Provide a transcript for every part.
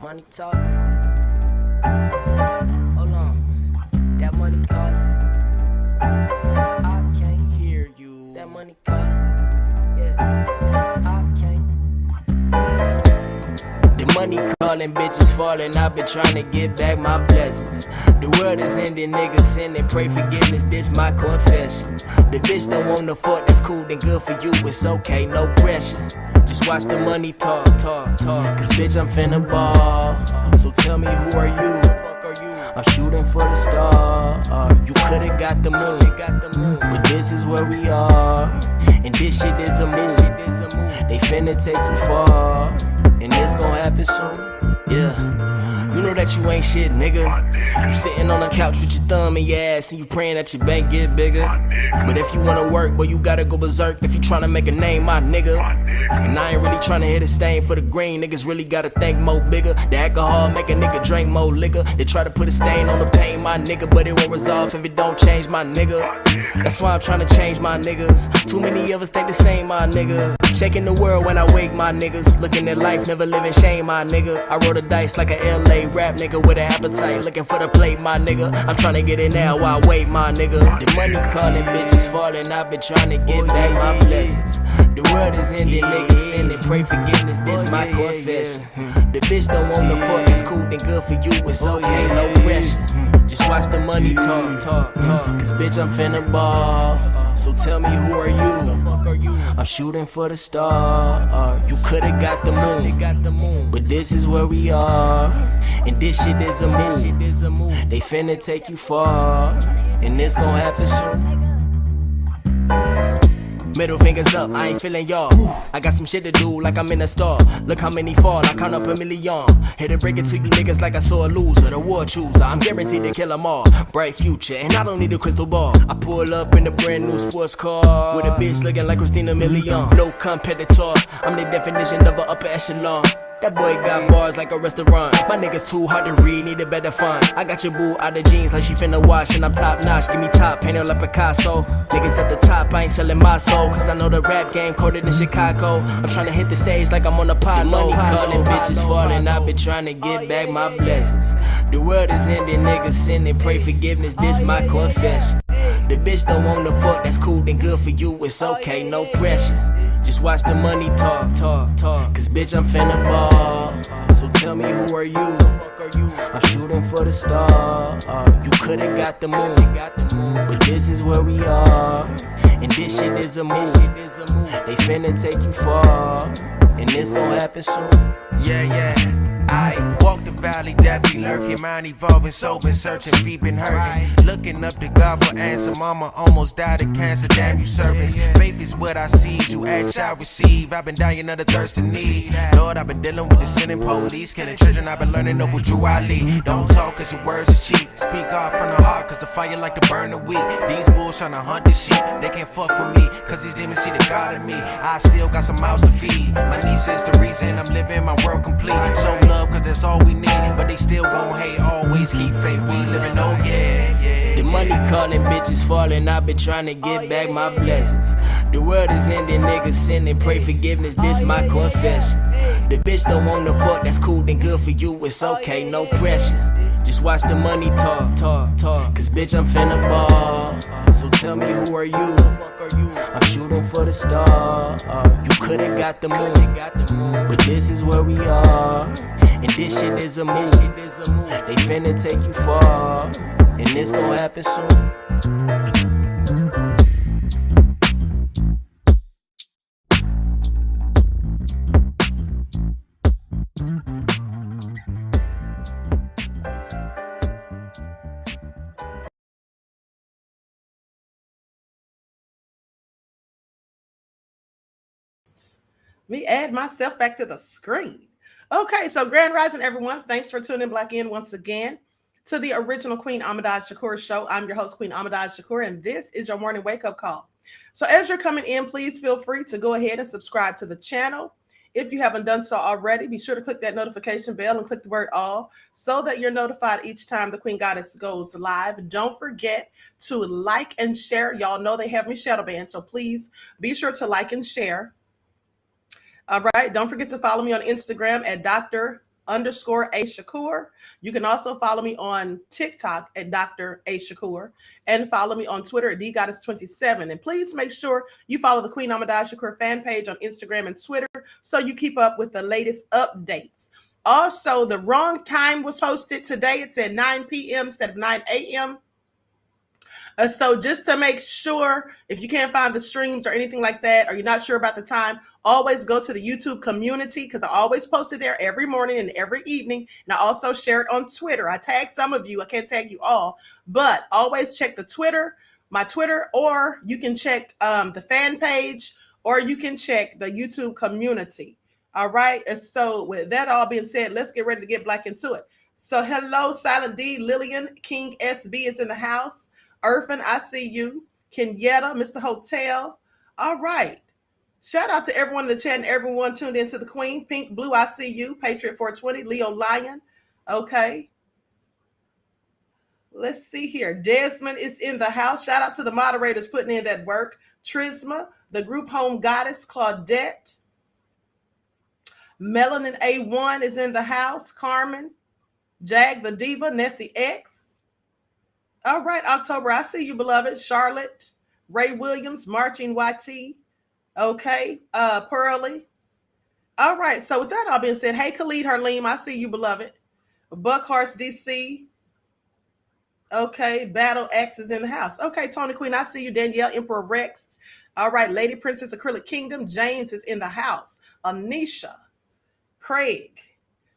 Money talk. Hold on. That money calling. I can't hear you. That money calling. Yeah. I can't. The money calling, bitches falling. I've been trying to get back my blessings. The world is ending, niggas sinning. Pray forgiveness, this my confession. The bitch don't want the fuck, that's cool, then good for you. It's okay, no pressure. Just watch the money talk. Cause bitch, I'm finna ball. So tell me, who are you? I'm shooting for the star. You could've got the moon, but this is where we are. And this shit is a move. They finna take you far, and it's gon' happen soon. Yeah, you know that you ain't shit, nigga. You sitting on the couch with your thumb in your ass and you praying that your bank get bigger. But if you wanna work, boy, you gotta go berserk. If you tryna make a name, my nigga. And I ain't really tryna hit a stain for the green. Niggas really gotta think more bigger. The alcohol make a nigga drink more liquor. They try to put a stain on the pain, my nigga, but it won't resolve if it don't change, my nigga. That's why I'm tryna change my niggas. Too many of us think the same, my nigga. Shaking the world when I wake, my niggas. Looking at life, never living shame, my nigga. I roll the dice like a LA rap nigga with an appetite, looking for the plate, my nigga. I'm tryna get it now while I wait, my nigga. The money calling, bitches falling. I've been trying to get back my blessings. The world is ending, niggas sinning. Pray forgiveness, this my confession. The bitch don't want the fuck, that's cool, then good for you. It's okay, no pressure. Just watch the money talk. Cause bitch, I'm finna ball. So tell me, who are you? I'm shooting for the star. You could've got the moon, but this is where we are. And this shit is a move. They finna take you far, and it's gon' happen soon. Middle fingers up, I ain't feeling y'all. I got some shit to do like I'm in a star. Look how many fall, I count up a million. Here to break it to you niggas like I saw a loser, the war chooser. I'm guaranteed to kill them all. Bright future, and I don't need a crystal ball. I pull up in a brand new sports car with a bitch looking like Christina Milian. No competitor, I'm the definition of an upper echelon. That boy got bars like a restaurant. My niggas too hard to read, need a better font. I got your boo out of jeans like she finna wash, and I'm top notch. Give me top, painted like Picasso. Niggas at the top, I ain't selling my soul, cause I know the rap game colder than Chicago. I'm tryna hit the stage like I'm on a pod. The money calling, bitches falling. I've been trying to get back my blessings. The world is ending, niggas sinning. Pray forgiveness, this my confession. The bitch don't want the fuck, that's cool, then good for you. It's okay, no pressure. Just watch the money talk. Cause bitch, I'm finna ball. So tell me, who are you? I'm shooting for the star. You could've got the moon, but this is where we are. And this shit is a move. They finna take you far, and it's gon' happen soon. Yeah. I walk the valley that be lurking, mind evolving, soul been searching, feet been hurting. Looking up to God for answer, mama almost died of cancer, damn you servants. Faith is what I see, you ask, shall receive. I've been dying of the thirst and need. Lord, I've been dealing with the sinning police, killing children, I've been learning noble Drew Ali. Don't talk cause your words is cheap, speak out from the heart cause the fire like to burn the wheat. These bulls tryna hunt the sheep, they can't fuck with me, cause these demons see the God in me. I still got some mouths to feed, my niece is the reason I'm living my world complete. So love cause that's all we need, but they still gon' hate, always keep faith, we living, oh yeah. The money calling, bitches falling. I've been trying to get back my blessings. The world is ending, niggas sinning. Pray forgiveness, this my confession. The bitch don't wanna fuck, that's cool, then good for you. It's okay, no pressure. Just watch the money talk. Cause bitch, I'm finna ball. So tell me, who are you? I'm shooting for the star. You could've got the moon, but this is where we are. And this shit is a move. They finna take you far, and this gon' happen soon. Me add myself back to the screen. Okay, so Grand Rising, everyone. Thanks for tuning back in once again to the original Queen Ahmadiyyah Shakur show. I'm your host, Queen Ahmadiyyah Shakur, and this is your morning wake-up call. So as you're coming in, please feel free to go ahead and subscribe to the channel. If you haven't done so already, be sure to click that notification bell and click the word all so that you're notified each time the Queen Goddess goes live. Don't forget to like and share. Y'all know they have me shadow banned, so please be sure to like and share. All right. Don't forget to follow me on Instagram at Dr._A_Shakur. You can also follow me on TikTok at Dr. A Shakur and follow me on Twitter at DGoddess27. And please make sure you follow the Queen Ahmadiyyah Shakur fan page on Instagram and Twitter so you keep up with the latest updates. Also, the wrong time was posted today. It said 9 p.m. instead of 9 a.m. So just to make sure, if you can't find the streams or anything like that, or you're not sure about the time, always go to the YouTube community because I always post it there every morning and every evening. And I also share it on Twitter. I tag some of you. I can't tag you all, but always check the Twitter, my Twitter, or you can check the fan page, or you can check the YouTube community. All right. And so with that all being said, let's get ready to get back into it. So hello, Silent D, Lillian, King SB is in the house. Irfan, I see you. Kenyetta, Mr. Hotel. All right. Shout out to everyone in the chat and everyone tuned into the Queen. Pink Blue, I see you. Patriot 420, Leo Lion. Okay. Let's see here. Desmond is in the house. Shout out to the moderators putting in that work. Trisma, the group home goddess, Claudette. Melanin A1 is in the house. Carmen. Jag the Diva, Nessie X. All right, October, I see you, beloved. Charlotte, Ray Williams, Marching YT. Okay, Pearly. All right, so with that all being said, hey, Khalid Harleem, I see you, beloved. Buckhorst DC. Okay, Battle X is in the house. Okay, Tony Queen, I see you. Danielle, Emperor Rex. All right, Lady Princess Acrylic Kingdom. James is in the house. Anisha, Craig.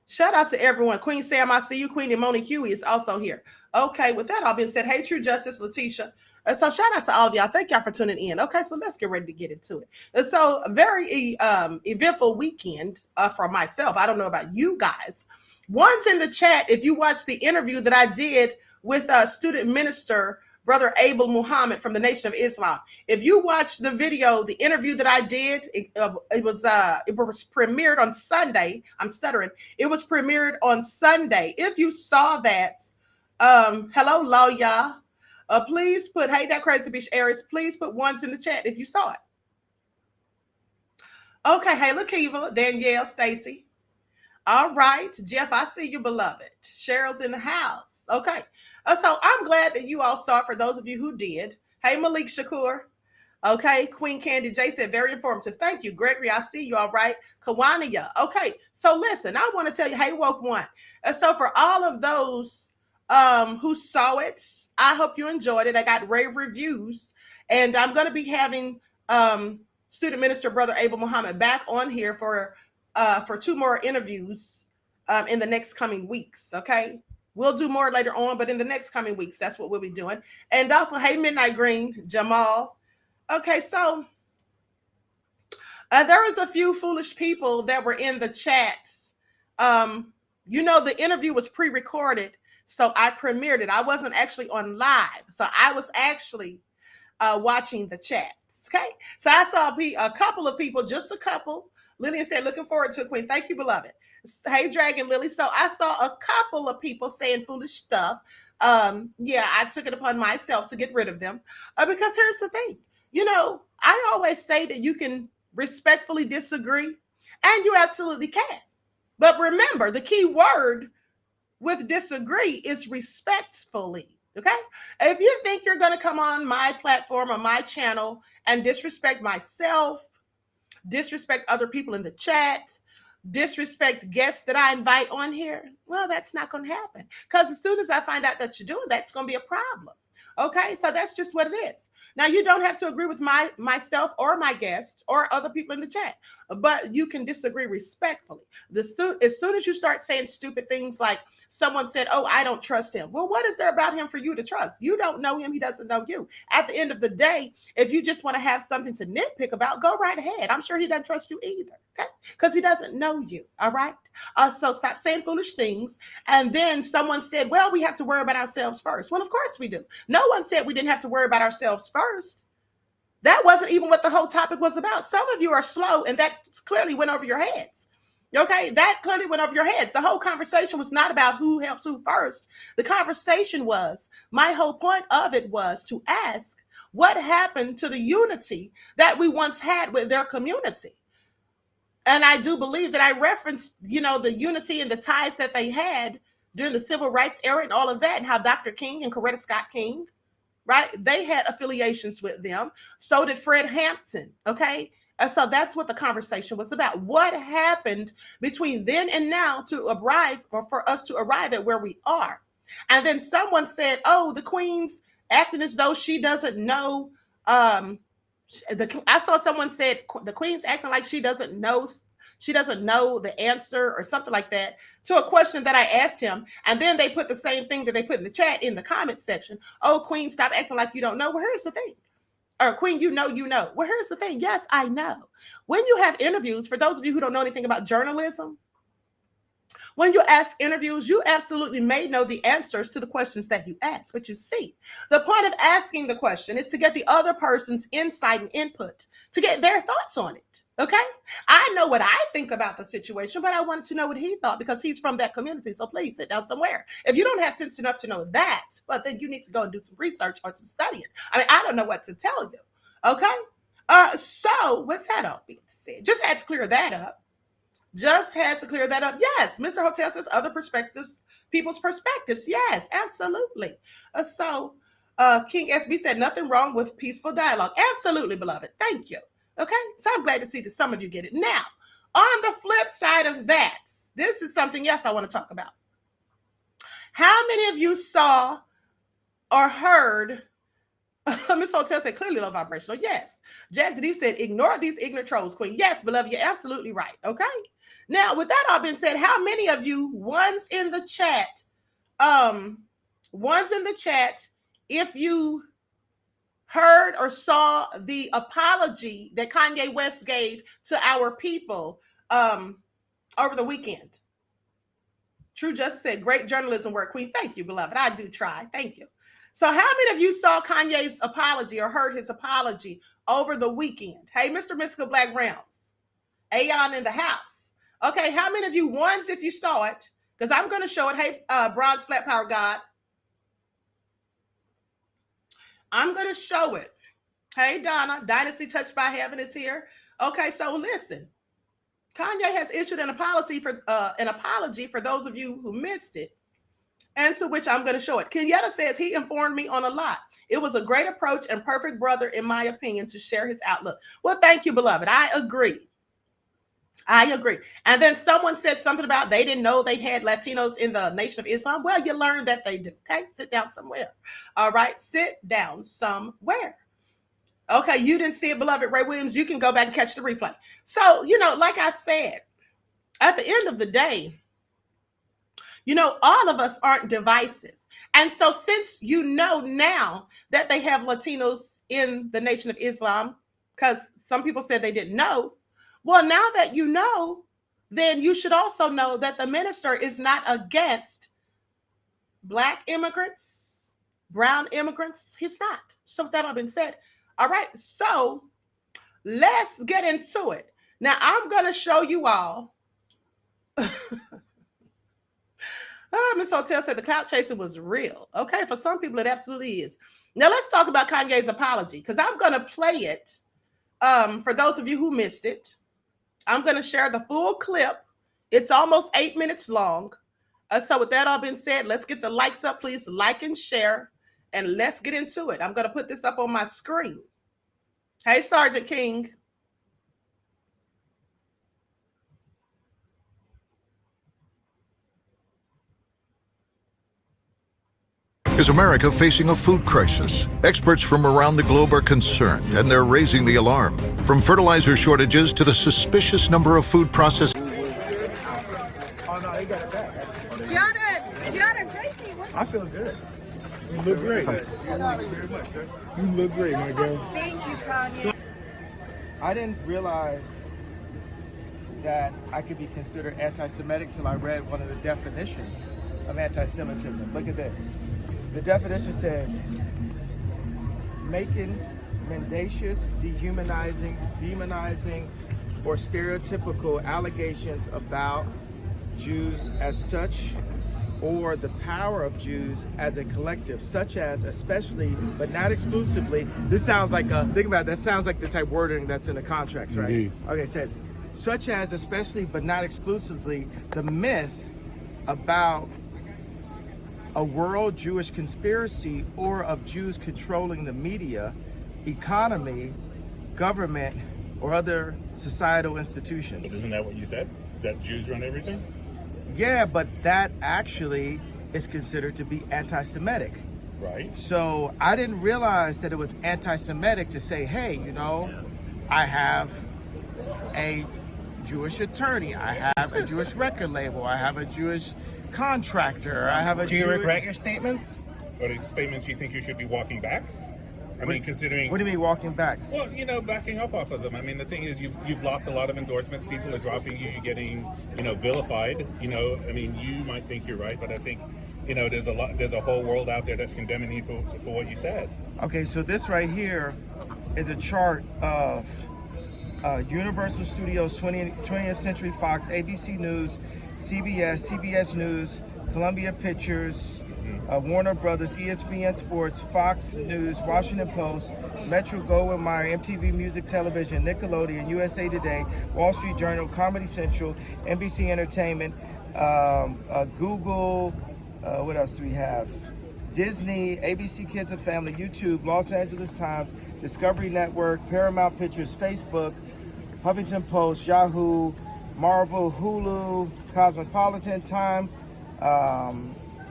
Shout out to everyone. Queen Sam, I see you. Queen Imoni Huey is also here. Okay, with that all being said, hey, True Justice, Letitia. So shout out to all of y'all. Thank y'all for tuning in. Okay, so let's get ready to get into it. And so a very eventful weekend for myself. I don't know about you guys. Once in the chat, if you watched the interview that I did with student minister, Brother Abel Muhammad from the Nation of Islam. If you watch the video, the interview that I did, it was premiered on Sunday. I'm stuttering. It was premiered on Sunday. If you saw that, hello, Lawya. Please put, hey, that crazy bitch Aries, please put ones in the chat if you saw it. Okay, hey, Lakiva, Danielle, Stacy. All right, Jeff, I see you, beloved. Cheryl's in the house. Okay. So I'm glad that you all saw it, for those of you who did. Hey, Malik Shakur. Okay. Queen Candy J said, very informative. Thank you. Gregory, I see you. All right. Kawania. Okay. So listen, I want to tell you, hey, Woke One. So for all of those who saw it, I hope you enjoyed it. I got rave reviews, and I'm going to be having student minister Brother Abel Muhammad back on here for 2 more interviews in the next coming weeks. Okay. We'll do more later on, but in the next coming weeks, that's what we'll be doing. And also, hey, Midnight Green, Jamal. Okay, so there was a few foolish people that were in the chats. You know, the interview was pre-recorded, so I premiered it. I wasn't actually on live, so I was actually watching the chats. Okay, so I saw a couple of people, just a couple. Lillian said, looking forward to it, Queen. Thank you, beloved. Hey, Dragon Lily. So I saw a couple of people saying foolish stuff. Yeah, I took it upon myself to get rid of them because here's the thing. I always say that you can respectfully disagree, and you absolutely can. But remember, the key word with disagree is respectfully. Okay. If you think you're going to come on my platform or my channel and disrespect myself, disrespect other people in the chat, disrespect guests that I invite on here, well, that's not going to happen. Because as soon as I find out that you're doing that, it's going to be a problem. Okay, so that's just what it is. Now, you don't have to agree with myself or my guest or other people in the chat, but you can disagree respectfully. As soon as you start saying stupid things like someone said, oh, I don't trust him. Well, what is there about him for you to trust? You don't know him. He doesn't know you. At the end of the day, if you just want to have something to nitpick about, go right ahead. I'm sure he doesn't trust you either, okay? Because he doesn't know you, all right? So stop saying foolish things. And then someone said, well, we have to worry about ourselves first. Well, of course we do. No one said we didn't have to worry about ourselves first. That wasn't even what the whole topic was about. Some of you are slow, and that clearly went over your heads. Okay, that clearly went over your heads. The whole conversation was not about who helps who first. The conversation was, my whole point of it was to ask what happened to the unity that we once had with their community. And I do believe that I referenced, the unity and the ties that they had during the civil rights era and all of that, and how Dr. King and Coretta Scott King, right? They had affiliations with them. So did Fred Hampton, okay? And so that's what the conversation was about. What happened between then and now to arrive, or for us to arrive at where we are? And then someone said, oh, the Queen's acting as though she doesn't know. I saw someone said the Queen's acting like she doesn't know the answer or something like that to a question that I asked him. And then they put the same thing that they put in the chat in the comment section. Oh, Queen, stop acting like you don't know. Well, here's the thing. Or Queen, you know. Well, here's the thing. Yes, I know. When you have interviews, for those of you who don't know anything about journalism, when you ask interviews, you absolutely may know the answers to the questions that you ask. But you see, the point of asking the question is to get the other person's insight and input, to get their thoughts on it. Okay? I know what I think about the situation, but I wanted to know what he thought because he's from that community. So please sit down somewhere. If you don't have sense enough to know that, well, then you need to go and do some research or some studying. I mean, I don't know what to tell you. Okay? So with that all being said, just had to clear that up. Yes, Mr. Hotel says other perspectives, people's perspectives. Yes, absolutely. King SB said nothing wrong with peaceful dialogue. Absolutely, beloved. Thank you. Okay, so I'm glad to see that some of you get it. Now, on the flip side of that, this is something else I want to talk about. How many of you saw or heard Miss Hotel said clearly low vibrational? Yes. Jack the Deep said ignore these ignorant trolls, Queen. Yes, beloved, you're absolutely right. Okay. Now, with that all being said, how many of you, ones in the chat, if you heard or saw the apology that Kanye West gave to our people over the weekend? True Justice said, great journalism work, Queen. Thank you, beloved. I do try. Thank you. So how many of you saw Kanye's apology or heard his apology over the weekend? Hey, Mr. Mystical Black Realms, Aeon in the house. Okay, how many of you, ones if you saw it, because I'm going to show it. Hey, Bronze Flat Power God. I'm going to show it. Hey, Donna, Dynasty Touched by Heaven is here. Okay, so listen. Kanye has issued an apology for those of you who missed it, and to which I'm going to show it. Kenyatta says he informed me on a lot. It was a great approach and perfect brother, in my opinion, to share his outlook. Well, thank you, beloved. I agree. And then someone said something about they didn't know they had Latinos in the Nation of Islam. Well, you learned that they do. Okay, sit down somewhere. All right, sit down somewhere. Okay, you didn't see it, beloved Ray Williams. You can go back and catch the replay. So, like I said, at the end of the day, all of us aren't divisive. And so since now that they have Latinos in the Nation of Islam, because some people said they didn't know, well, now that you know, then you should also know that the minister is not against Black immigrants, brown immigrants. He's not. So with that all been said, all right, so let's get into it. Now, I'm going to show you all. Mr. This Hotel said the clout chasing was real. Okay, for some people, it absolutely is. Now, let's talk about Kanye's apology, because I'm going to play it. For those of you who missed it, I'm going to share the full clip. It's almost 8 minutes long. So with that all being said, let's get the likes up, please. Like and share, and let's get into it. I'm going to put this up on my screen. Hey, Sergeant King. Is America facing a food crisis? Experts from around the globe are concerned, and they're raising the alarm. From fertilizer shortages to the suspicious number of food processing. I feel good. You look great. You look great, my girl. Thank you, Kanye. I didn't realize that I could be considered anti-Semitic till I read one of the definitions of anti-Semitism. Look at this. The definition says, making mendacious, dehumanizing, demonizing, or stereotypical allegations about Jews as such, or the power of Jews as a collective, such as, especially, but not exclusively. This sounds like think about it, that sounds like the type of wording that's in the contracts, right? Indeed. Okay, it says, such as, especially, but not exclusively, the myth about a world Jewish conspiracy or of Jews controlling the media, economy, government, or other societal institutions. But isn't that what you said? That Jews run everything? Yeah, but that actually is considered to be anti-Semitic. Right. So I didn't realize that it was anti-Semitic to say, hey, you know, I have a Jewish attorney, I have a Jewish record label, I have a Jewish contractor, I have a Do you regret your statements? Or the statements you think you should be walking back? I mean, considering... What do you mean walking back? Well, you know, backing up off of them. I mean, the thing is, you've lost a lot of endorsements. People are dropping you. You're getting, you know, vilified. You know, I mean, you might think you're right, but I think, you know, there's a whole world out there that's condemning you for what you said. Okay, so this right here is a chart of Universal Studios, 20th Century Fox, ABC News, CBS News, Columbia Pictures, Warner Brothers, ESPN Sports, Fox News, Washington Post, Metro Goldwyn Mayer, MTV Music Television, Nickelodeon, USA Today, Wall Street Journal, Comedy Central, NBC Entertainment, Google, what else do we have? Disney, ABC Kids and Family, YouTube, Los Angeles Times, Discovery Network, Paramount Pictures, Facebook, Huffington Post, Yahoo, Marvel, Hulu, Cosmopolitan, Time,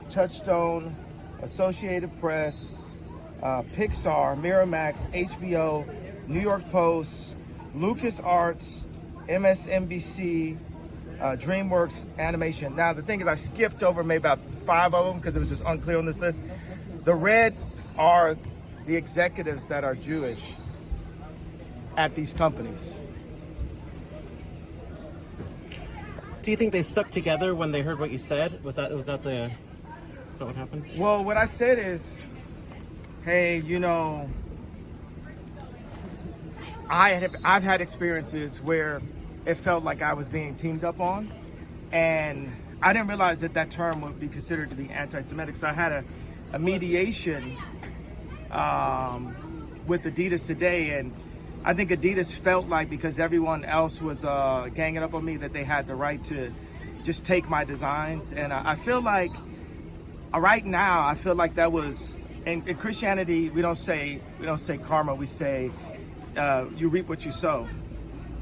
Touchstone, Associated Press, Pixar, Miramax, HBO, New York Post, LucasArts, MSNBC, DreamWorks Animation. Now, the thing is, I skipped over maybe about 5 of them because it was just unclear on this list. The red are the executives that are Jewish at these companies. Do you think they stuck together when they heard what you said? Was that what happened? Well, what I said is, hey, you know, I've had experiences where it felt like I was being teamed up on, and I didn't realize that term would be considered to be anti-Semitic. So I had a mediation with Adidas today, and I think Adidas felt like because everyone else was ganging up on me that they had the right to just take my designs, and I feel like right now I feel like that was in Christianity we don't say karma, we say you reap what you sow.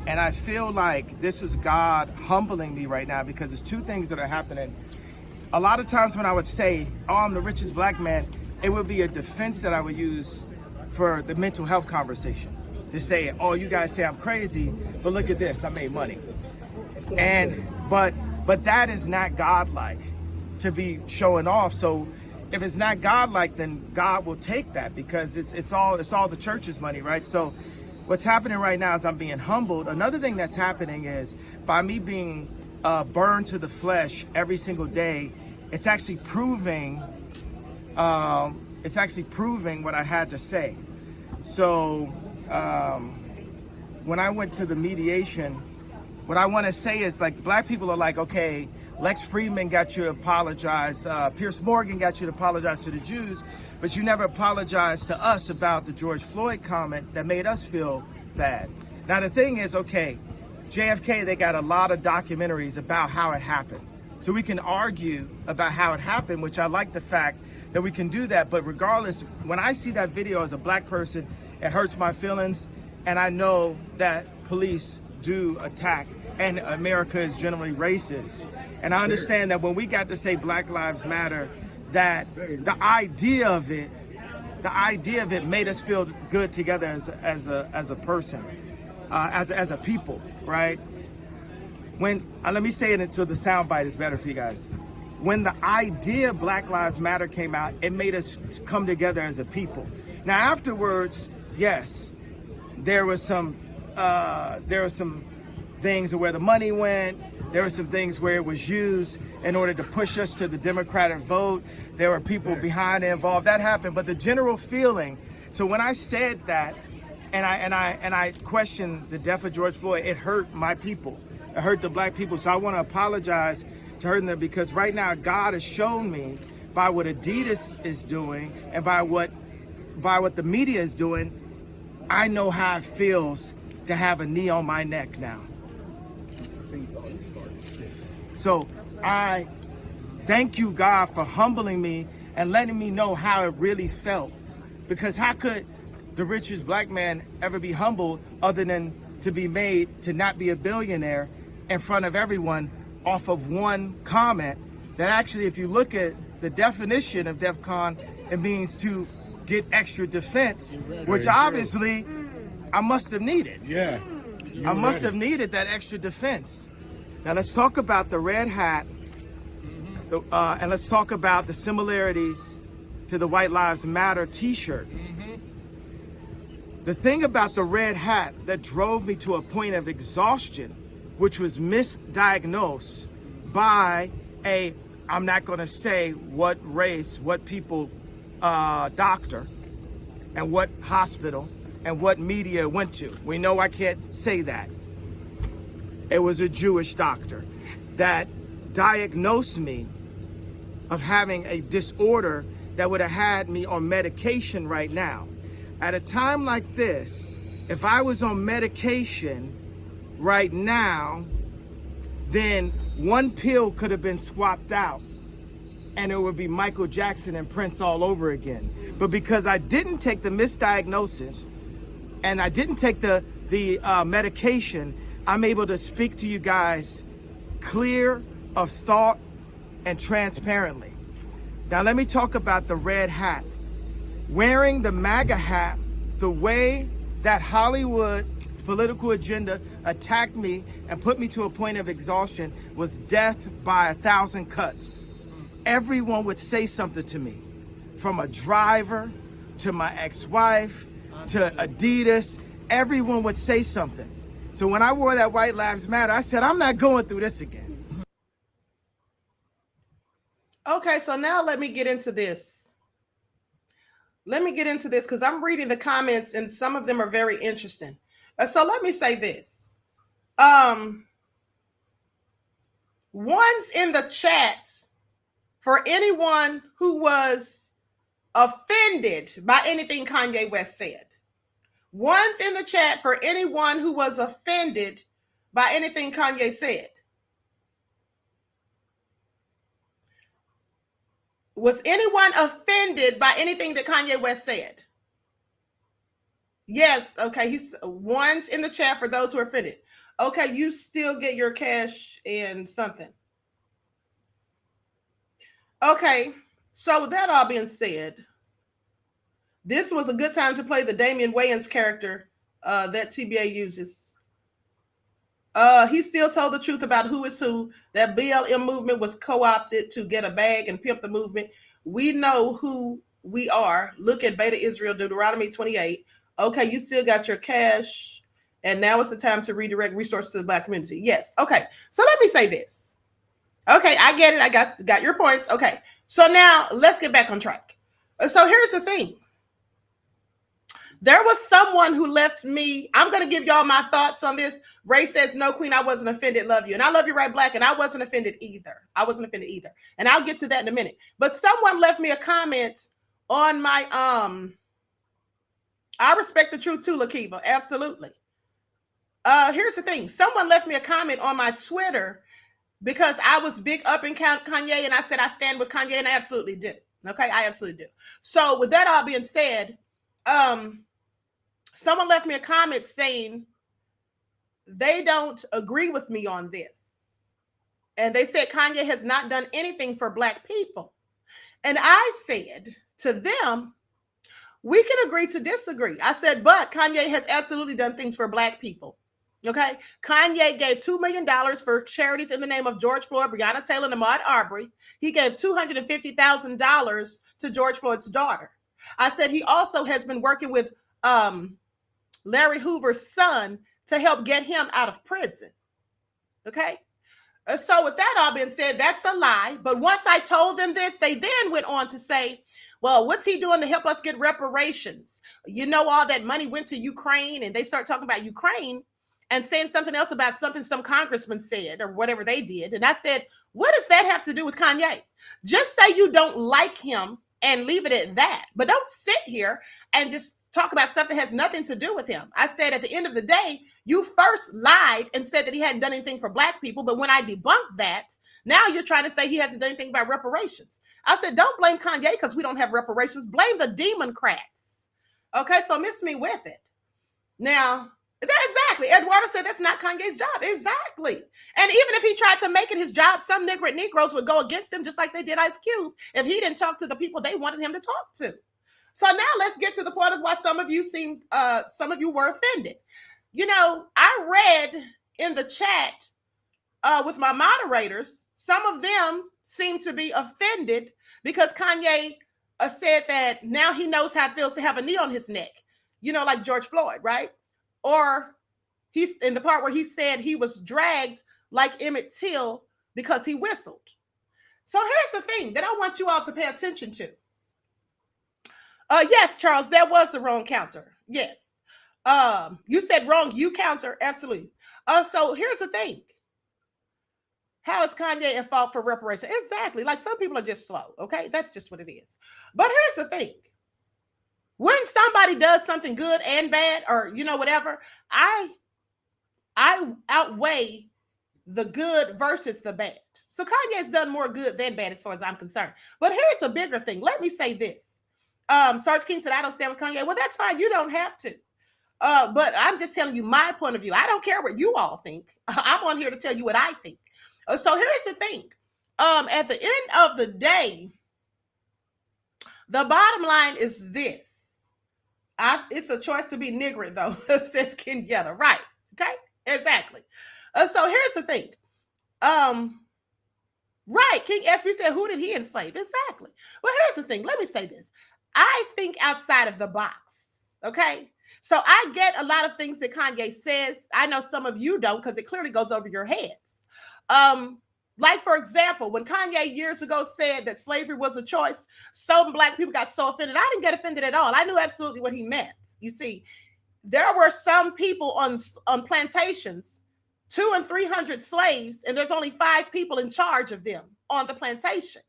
And I feel like this is God humbling me right now because there's two things that are happening. A lot of times when I would say, oh, I'm the richest black man, it would be a defense that I would use for the mental health conversation. To say, oh, you guys say I'm crazy, but look at this, I made money. And but that is not godlike to be showing off. So if it's not godlike, then God will take that because it's all the church's money, right? So what's happening right now is I'm being humbled. Another thing that's happening is by me being burned to the flesh every single day, it's actually proving what I had to say. So when I went to the mediation, what I want to say is like black people are like, okay, Lex Friedman got you to apologize. Pierce Morgan got you to apologize to the Jews, but you never apologized to us about the George Floyd comment that made us feel bad. Now, the thing is, okay, JFK, they got a lot of documentaries about how it happened. So we can argue about how it happened, which I like the fact that we can do that. But regardless, when I see that video as a black person, it hurts my feelings. And I know that police do attack, and America is generally racist. And I understand that when we got to say Black Lives Matter, that the idea of it made us feel good together as a person, as a people, right? When let me say it so the soundbite is better for you guys. When the idea Black Lives Matter came out, it made us come together as a people. Now afterwards, yes, there was some things where the money went. There were some things where it was used in order to push us to the Democratic vote. There were people behind it involved. That happened, but the general feeling. So when I said that, and I questioned the death of George Floyd, it hurt my people. It hurt the black people. So I want to apologize to hurting them, because right now God has shown me by what Adidas is doing and by what the media is doing, I know how it feels to have a knee on my neck now. So I thank you, God, for humbling me and letting me know how it really felt. Because how could the richest black man ever be humbled other than to be made to not be a billionaire in front of everyone off of one comment that actually, if you look at the definition of DEFCON, it means to get extra defense, which obviously I must have needed. Yeah. I must have needed that extra defense. Now let's talk about the red hat, and let's talk about the similarities to the White Lives Matter t-shirt. The thing about the red hat that drove me to a point of exhaustion, which was misdiagnosed by I'm not gonna say what race, what people, doctor, and what hospital, and what media went to. We know I can't say that. It was a Jewish doctor that diagnosed me of having a disorder that would have had me on medication right now. At a time like this, if I was on medication right now, then one pill could have been swapped out and it would be Michael Jackson and Prince all over again. But because I didn't take the misdiagnosis and I didn't take the medication, I'm able to speak to you guys clear of thought and transparently. Now let me talk about the red hat. Wearing the MAGA hat, the way that Hollywood's political agenda attacked me and put me to a point of exhaustion was death by 1,000 cuts. Everyone would say something to me, from a driver to my ex-wife to Adidas. Everyone would say something. So when I wore that White Lives Matter, I said, I'm not going through this again. Okay, so now let me get into this. Because I'm reading the comments and some of them are very interesting. So let me say this. One's in the chat for anyone who was offended by anything Kanye West said. One's in the chat for anyone who was offended by anything Kanye said. Was anyone offended by anything that Kanye West said? Yes. Okay. One's in the chat for those who are offended. Okay. You still get your cash and something. Okay. So with that all being said, this was a good time to play the Damian Wayans character that TBA uses. He still told the truth about who is who. That BLM movement was co-opted to get a bag and pimp the movement. We know who we are. Look at Beta Israel, Deuteronomy 28. Okay, you still got your cash, and now is the time to redirect resources to the Black community. Yes. Okay. So let me say this. Okay, I get it. I got your points. Okay. So now let's get back on track. So here's the thing. There was someone who left me. I'm going to give y'all my thoughts on this. Ray says, no, Queen, I wasn't offended. Love you. And I love you, right, Black. And I wasn't offended either. And I'll get to that in a minute. But someone left me a comment on my, I respect the truth too, Lakiva. Absolutely. Here's the thing. Someone left me a comment on my Twitter because I was big up in Kanye. And I said, I stand with Kanye. And I absolutely do. Okay. I absolutely do. So with that all being said, someone left me a comment saying they don't agree with me on this. And they said Kanye has not done anything for Black people. And I said to them, we can agree to disagree. I said, but Kanye has absolutely done things for Black people. Okay. Kanye gave $2 million for charities in the name of George Floyd, Breonna Taylor, and Ahmaud Arbery. He gave $250,000 to George Floyd's daughter. I said he also has been working with Larry Hoover's son to help get him out of prison. Okay. So with that all being said, that's a lie. But once I told them this, they then went on to say, well, what's he doing to help us get reparations? You know, all that money went to Ukraine, and they start talking about Ukraine and saying something else about something some congressman said or whatever they did. And I said, what does that have to do with Kanye? Just say you don't like him and leave it at that. But don't sit here and just talk about stuff that has nothing to do with him. I said at the end of the day, you first lied and said that he hadn't done anything for Black people. But when I debunked that, now you're trying to say he hasn't done anything about reparations. I said, don't blame Kanye because we don't have reparations. Blame the Democrats. Okay, so miss me with it. Now, exactly. Eduardo said that's not Kanye's job. Exactly. And even if he tried to make it his job, some Negroes would go against him just like they did Ice Cube if he didn't talk to the people they wanted him to talk to. So now let's get to the point of why some of you were offended. You know, I read in the chat with my moderators, some of them seem to be offended because Kanye said that now he knows how it feels to have a knee on his neck, you know, like George Floyd, right? Or he's in the part where he said he was dragged like Emmett Till because he whistled. So here's the thing that I want you all to pay attention to. Yes, Charles, that was the wrong counter. Yes. You said wrong, you counter. Absolutely. So here's the thing. How is Kanye at fault for reparations? Exactly. Like some people are just slow. Okay. That's just what it is. But here's the thing. When somebody does something good and bad, or, you know, whatever, I outweigh the good versus the bad. So Kanye's done more good than bad as far as I'm concerned. But here's the bigger thing. Let me say this. Sarge King said, I don't stand with Kanye. Well, that's fine. You don't have to. But I'm just telling you my point of view. I don't care what you all think. I'm on here to tell you what I think. So here's the thing. At the end of the day, the bottom line is this. It's a choice to be niggard, though, says Kenyatta. Right. Okay. Exactly. So here's the thing. Right. King SB said, who did he enslave? Exactly. Well, here's the thing. Let me say this. I think outside of the box. Okay. So I get a lot of things that Kanye says. I know some of you don't because it clearly goes over your heads. Like, for example, when Kanye years ago said that slavery was a choice, some Black people got so offended. I didn't get offended at all. I knew absolutely what he meant. You see, there were some people on plantations, 200 and 300 slaves, and there's only 5 people in charge of them on the plantation.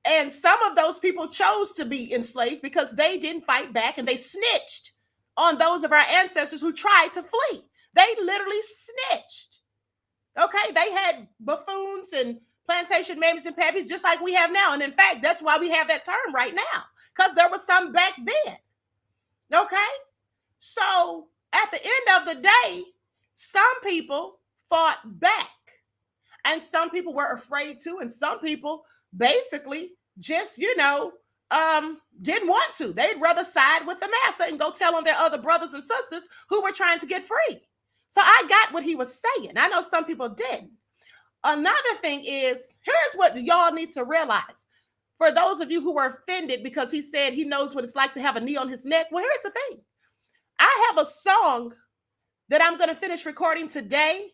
And some of those people chose to be enslaved because they didn't fight back and they snitched on those of our ancestors who tried to flee. They literally snitched. Okay, they had buffoons and plantation mammies and pappies just like we have now. And in fact, that's why we have that term right now, because there was some back then. Okay, so at the end of the day, some people fought back and some people were afraid to, and some people basically just, you know, didn't want to. They'd rather side with the massa and go tell on their other brothers and sisters who were trying to get free. So I got what he was saying. I know some people didn't. Another thing is, here's what y'all need to realize. For those of you who were offended because he said he knows what it's like to have a knee on his neck. Well, here's the thing. I have a song that I'm going to finish recording today.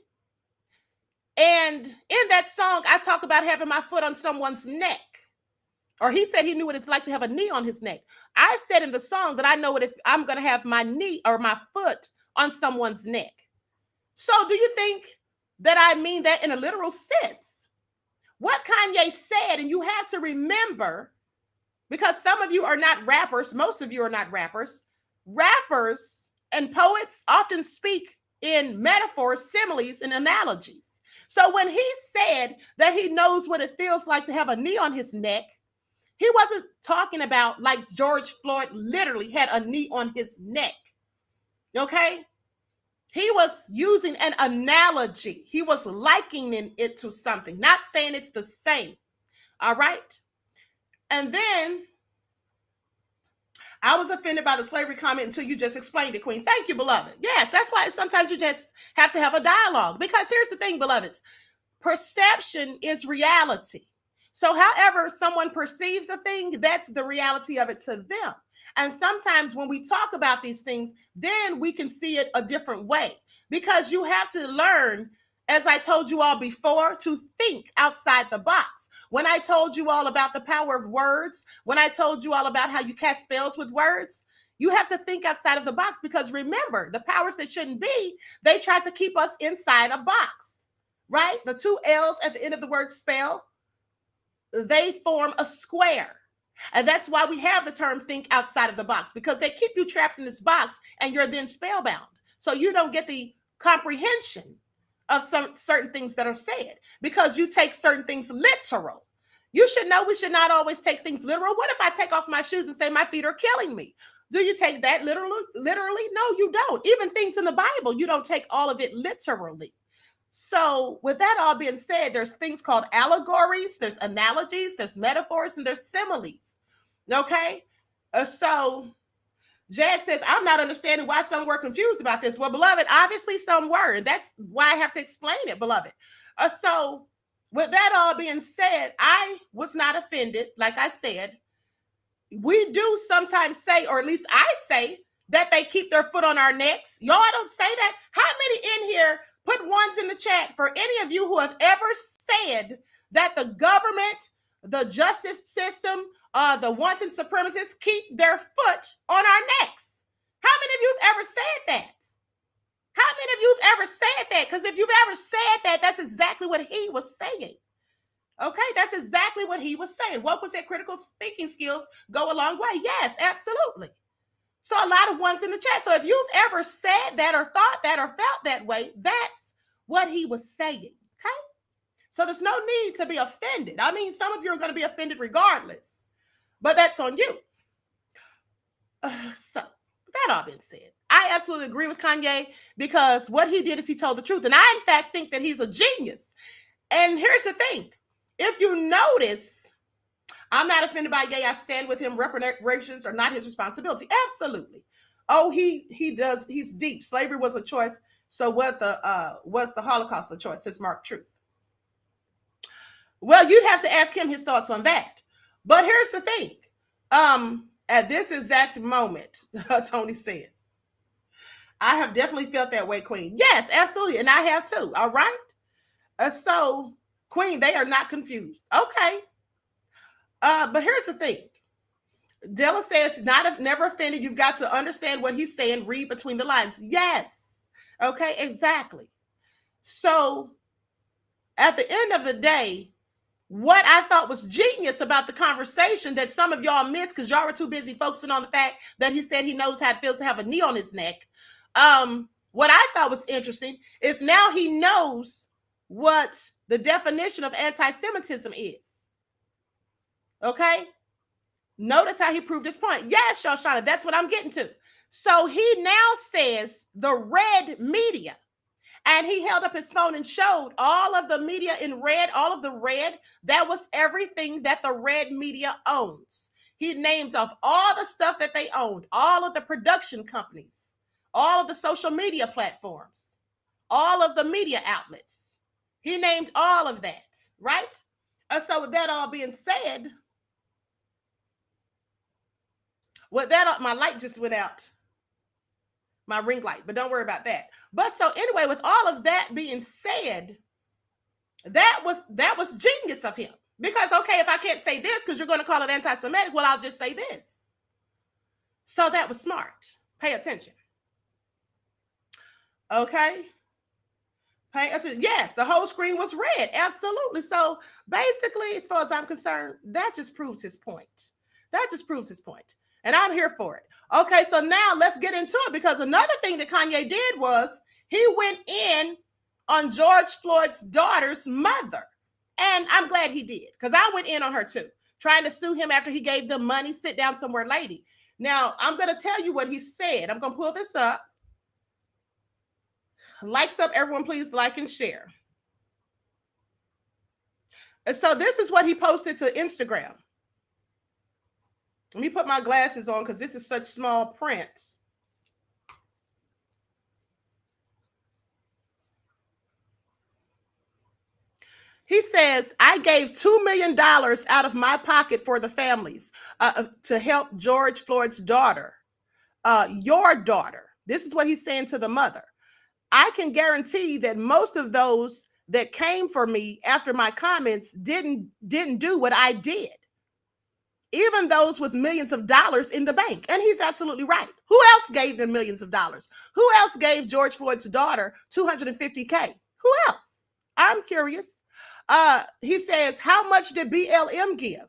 And in that song, I talk about having my foot on someone's neck. Or he said he knew what it's like to have a knee on his neck. I said in the song that I know what if I'm going to have my knee or my foot on someone's neck. So do you think that I mean that in a literal sense? What Kanye said, and you have to remember, because some of you are not rappers, most of you are not rappers. Rappers and poets often speak in metaphors, similes, and analogies. So when he said that he knows what it feels like to have a knee on his neck, he wasn't talking about like George Floyd literally had a knee on his neck. Okay? He was using an analogy. He was likening it to something, not saying it's the same. All right? And then I was offended by the slavery comment until you just explained it, Queen. Thank you, beloved. Yes, that's why sometimes you just have to have a dialogue. Because here's the thing, beloveds. Perception is reality. So however someone perceives a thing, that's the reality of it to them. And sometimes when we talk about these things, then we can see it a different way. Because you have to learn, as I told you all before, to think outside the box. When I told you all about the power of words, when I told you all about how you cast spells with words, you have to think outside of the box. Because remember, the powers that shouldn't be, they try to keep us inside a box, right? The two L's at the end of the word spell, they form a square. And that's why we have the term think outside of the box, because they keep you trapped in this box and you're then spellbound. So you don't get the comprehension of some certain things that are said because you take certain things literal. You should know we should not always take things literal. What if I take off my shoes and say my feet are killing me? Do you take that literally? No, you don't. Even things in the Bible, you don't take all of it literally. So with that all being said, there's things called allegories, there's analogies, there's metaphors, and there's similes. Okay? So Jag says, I'm not understanding why some were confused about this. Well, beloved, obviously some were, and that's why I have to explain it, beloved. So with that all being said, I was not offended. Like I said, we do sometimes say, or at least I say, that they keep their foot on our necks. Y'all don't say that. How many in here put ones in the chat for any of you who have ever said that the government, the justice system, the wanton supremacists keep their foot on our necks? How many of you have ever said that? How many of you have ever said that? Because if you've ever said that, that's exactly what he was saying. Okay, that's exactly what he was saying. What was that? Critical thinking skills go a long way. Yes, absolutely. So a lot of ones in the chat. So if you've ever said that or thought that or felt that way, that's what he was saying. Okay. So there's no need to be offended. I mean, some of you are going to be offended regardless, but that's on you. So with that all being said, I absolutely agree with Kanye because what he did is he told the truth. And I, in fact, think that he's a genius. And here's the thing. If you notice, I'm not offended by Ye. I stand with him. Reparations are not his responsibility. Absolutely. Oh, he does. He's deep. Slavery was a choice. So was the Holocaust a choice? Says Mark Truth. Well, you'd have to ask him his thoughts on that. But here's the thing. At this exact moment, Tony says, I have definitely felt that way, Queen. Yes, absolutely. And I have too. All right. So, Queen, they are not confused. Okay. But here's the thing. Della says, never offended. You've got to understand what he's saying. Read between the lines. Yes. Okay, exactly. So at the end of the day, what I thought was genius about the conversation that some of y'all missed because y'all were too busy focusing on the fact that he said he knows how it feels to have a knee on his neck. What I thought was interesting is now he knows what the definition of anti-Semitism is. Okay? Notice how he proved his point. Yes, Shoshana, that's what I'm getting to. So he now says the red media, and he held up his phone and showed all of the media in red, all of the red. That was everything that the red media owns. He named off all the stuff that they owned, all of the production companies, all of the social media platforms, all of the media outlets. He named all of that, right? So with that all being said, my light just went out, my ring light, but don't worry about that. But so anyway, with all of that being said, that was genius of him. Because, okay, if I can't say this because you're going to call it anti-Semitic, well, I'll just say this. So that was smart. Pay attention. Okay. Pay attention. Yes, the whole screen was red. Absolutely. So basically, as far as I'm concerned, that just proves his point. That just proves his point. And I'm here for it. Okay, so now let's get into it, because another thing that Kanye did was he went in on George Floyd's daughter's mother. And I'm glad he did, because I went in on her too, trying to sue him after he gave them money. Sit down somewhere, lady. Now, I'm going to tell you what he said. I'm going to pull this up. Likes up, everyone, please like and share. And so this is what he posted to Instagram. Let me put my glasses on because this is such small print. He says, I gave $2 million out of my pocket for the families to help George Floyd's daughter, your daughter. This is what he's saying to the mother. I can guarantee that most of those that came for me after my comments didn't do what I did. Even those with millions of dollars in the bank. And he's absolutely right. Who else gave them millions of dollars? Who else gave George Floyd's daughter $250K? Who else? I'm curious. He says, how much did BLM give?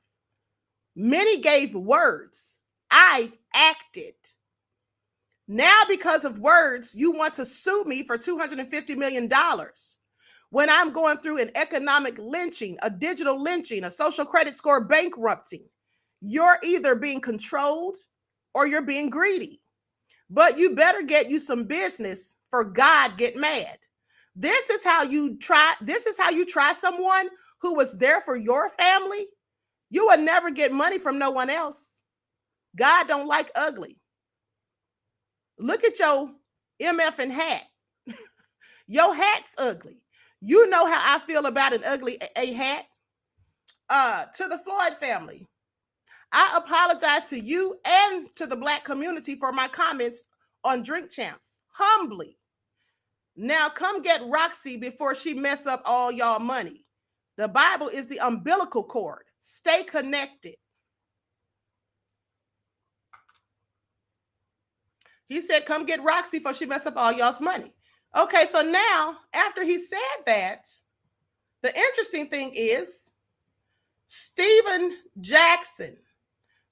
Many gave words. I acted. Now, because of words, you want to sue me for $250 million when I'm going through an economic lynching, a digital lynching, a social credit score bankrupting. You're either being controlled or you're being greedy. But you better get you some business, for God get mad. This is how you try someone who was there for your family. You will never get money from no one else. God don't like ugly. Look at your MF and hat. Your hat's ugly. You know how I feel about an ugly hat. To the Floyd family, I apologize to you and to the Black community for my comments on Drink Champs. Humbly. Now come get Roxy before she mess up all y'all money. The Bible is the umbilical cord. Stay connected. He said, come get Roxy before she mess up all y'all's money. Okay, so now, after he said that, the interesting thing is Steven Jackson,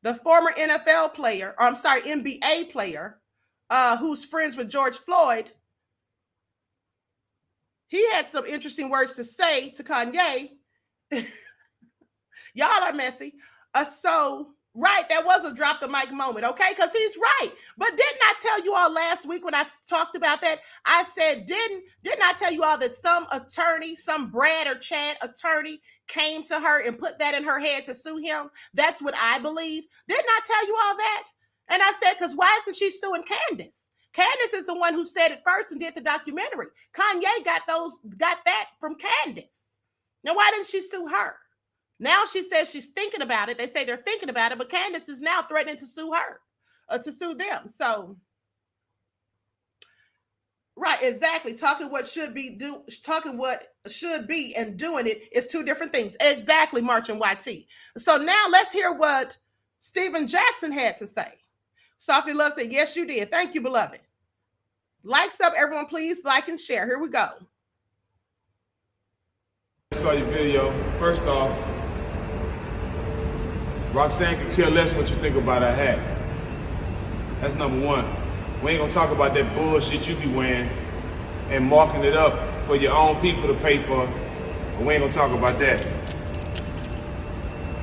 the former NFL player, or I'm sorry, NBA player, who's friends with George Floyd, he had some interesting words to say to Kanye. Y'all are messy. Right, that was a drop the mic moment, okay? Because he's right. But didn't I tell you all last week when I talked about that? I said, didn't I tell you all that some attorney, some Brad or Chad attorney came to her and put that in her head to sue him? That's what I believe. Didn't I tell you all that? And I said, because why isn't she suing Candace? Candace is the one who said it first and did the documentary. Kanye got that from Candace. Now, why didn't she sue her? Now she says she's thinking about it. They say they're thinking about it, but Candace is now threatening to sue her, to sue them. So, right, exactly. Talking what should be and doing it is two different things. Exactly, Marching YT. So now let's hear what Steven Jackson had to say. Softly Love said, yes, you did. Thank you, beloved. Likes up, everyone, please like and share. Here we go. I saw your video. First off, Roxanne could care less what you think about her hat. That's number one. We ain't gonna talk about that bullshit you be wearing and marking it up for your own people to pay for, but we ain't gonna talk about that.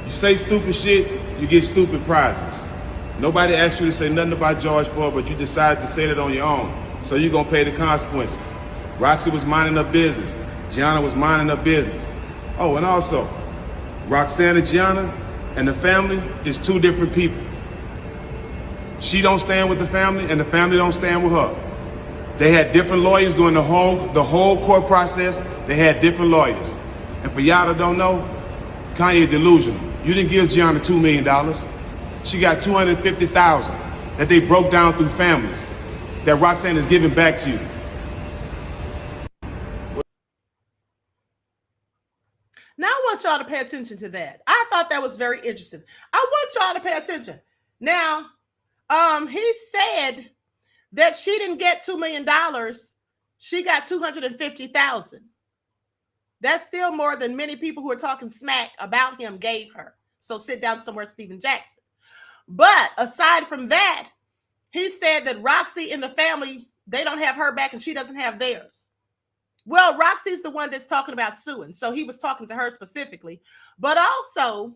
You say stupid shit, you get stupid prizes. Nobody asked you to say nothing about George Floyd, but you decided to say that on your own, so you're gonna pay the consequences. Roxy was minding her business. Gianna was minding her business. Oh, and also, Roxanne and Gianna and the family is two different people. She don't stand with the family, and the family don't stand with her. They had different lawyers during the whole court process. They had different lawyers. And for y'all that don't know, Kanye delusional. You didn't give Gianna $2 million. She got $250,000 that they broke down through families that Roxanne is giving back to you. Now I want want y'all to pay attention to that. I thought that was very interesting. I want y'all to pay attention. Now, he said that she didn't get $2 million. She got $250,000. That's still more than many people who are talking smack about him gave her. So sit down somewhere, Stephen Jackson. But aside from that, he said that Roxy and the family, they don't have her back and she doesn't have theirs. Well, Roxy's the one that's talking about suing. So he was talking to her specifically. But also,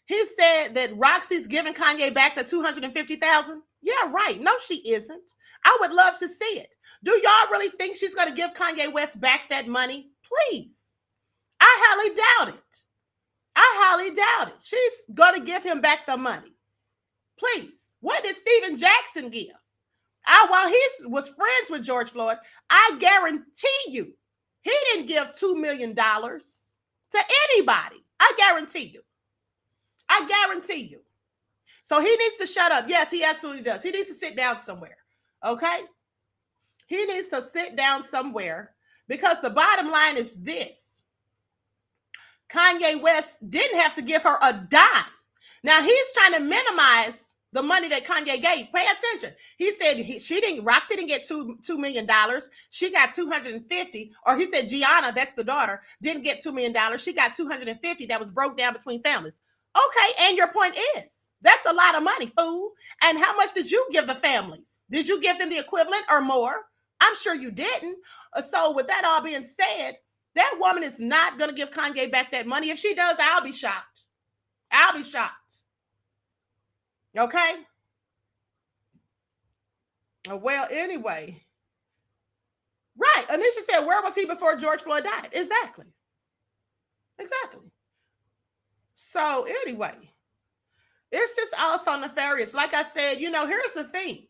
he said that Roxy's giving Kanye back the $250,000. Yeah, right. No, she isn't. I would love to see it. Do y'all really think she's going to give Kanye West back that money? Please. I highly doubt it. I highly doubt it. She's going to give him back the money. Please. What did Stephen Jackson give? While he was friends with George Floyd, I guarantee you, he didn't give $2 million to anybody. I guarantee you. I guarantee you. So he needs to shut up. Yes, he absolutely does. He needs to sit down somewhere. Okay? He needs to sit down somewhere because the bottom line is this. Kanye West didn't have to give her a dime. Now he's trying to minimize the money that Kanye gave. Pay attention. He said Roxy didn't get $2 million. She got 250. Or he said Gianna, that's the daughter, didn't get $2 million. She got 250 that was broke down between families. Okay, and your point is, that's a lot of money, fool. And how much did you give the families? Did you give them the equivalent or more? I'm sure you didn't. So with that all being said, that woman is not going to give Kanye back that money. If she does, I'll be shocked. I'll be shocked. Okay? Well, anyway. Right. Anisha said, where was he before George Floyd died? Exactly. Exactly. So anyway, it's just also nefarious. Like I said, here's the thing.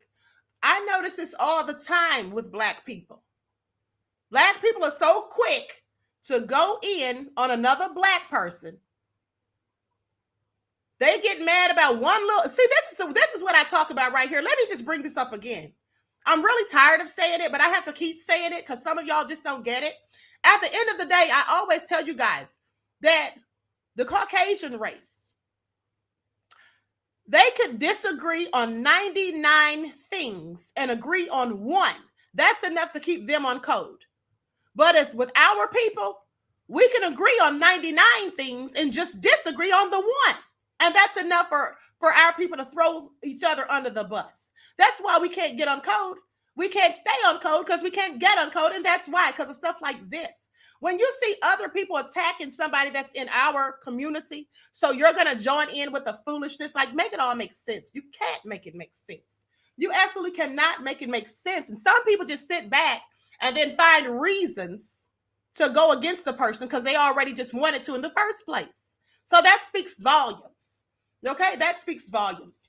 I notice this all the time with Black people. Black people are so quick to go in on another Black person. They get mad about one little. See, this is what I talk about right here. Let me just bring this up again. I'm really tired of saying it, but I have to keep saying it because some of y'all just don't get it. At the end of the day, I always tell you guys that the Caucasian race, they could disagree on 99 things and agree on one. That's enough to keep them on code. But as with our people, we can agree on 99 things and just disagree on the one. And that's enough for our people to throw each other under the bus. That's why we can't get on code. We can't stay on code because we can't get on code. And that's why, because of stuff like this. When you see other people attacking somebody that's in our community, so you're going to join in with the foolishness, like make it all make sense. You can't make it make sense. You absolutely cannot make it make sense. And some people just sit back and then find reasons to go against the person because they already just wanted to in the first place. So that speaks volumes. Okay, that speaks volumes.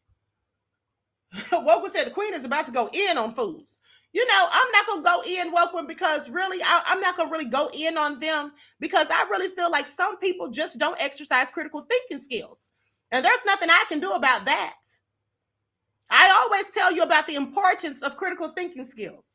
What was said, the queen is about to go in on fools. I'm not going to go in, welcome, because really, I'm not going to really go in on them because I really feel like some people just don't exercise critical thinking skills. And there's nothing I can do about that. I always tell you about the importance of critical thinking skills,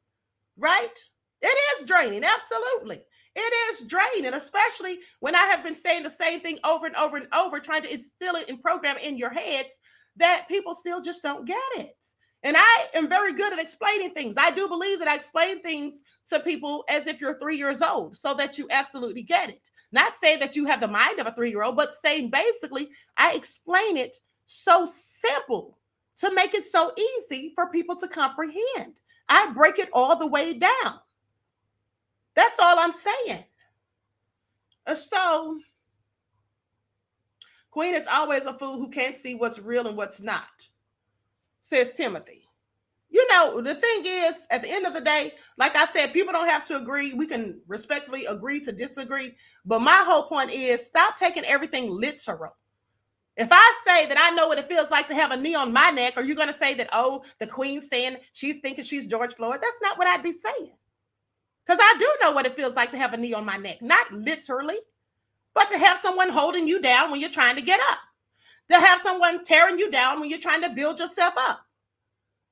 right? It is draining, absolutely. It is draining, especially when I have been saying the same thing over and over and over, trying to instill it and program in your heads that people still just don't get it. And I am very good at explaining things. I do believe that I explain things to people as if you're 3 years old so that you absolutely get it. Not saying that you have the mind of a 3-year-old, but saying basically I explain it so simple to make it so easy for people to comprehend. I break it all the way down. That's all I'm saying. So, Queen is always a fool who can't see what's real and what's not, says Timothy. The thing is, at the end of the day, like I said, people don't have to agree. We can respectfully agree to disagree. But my whole point is stop taking everything literal. If I say that I know what it feels like to have a knee on my neck, are you going to say that, oh, the queen's saying she's thinking she's George Floyd? That's not what I'd be saying. Because I do know what it feels like to have a knee on my neck. Not literally, but to have someone holding you down when you're trying to get up. To have someone tearing you down when you're trying to build yourself up.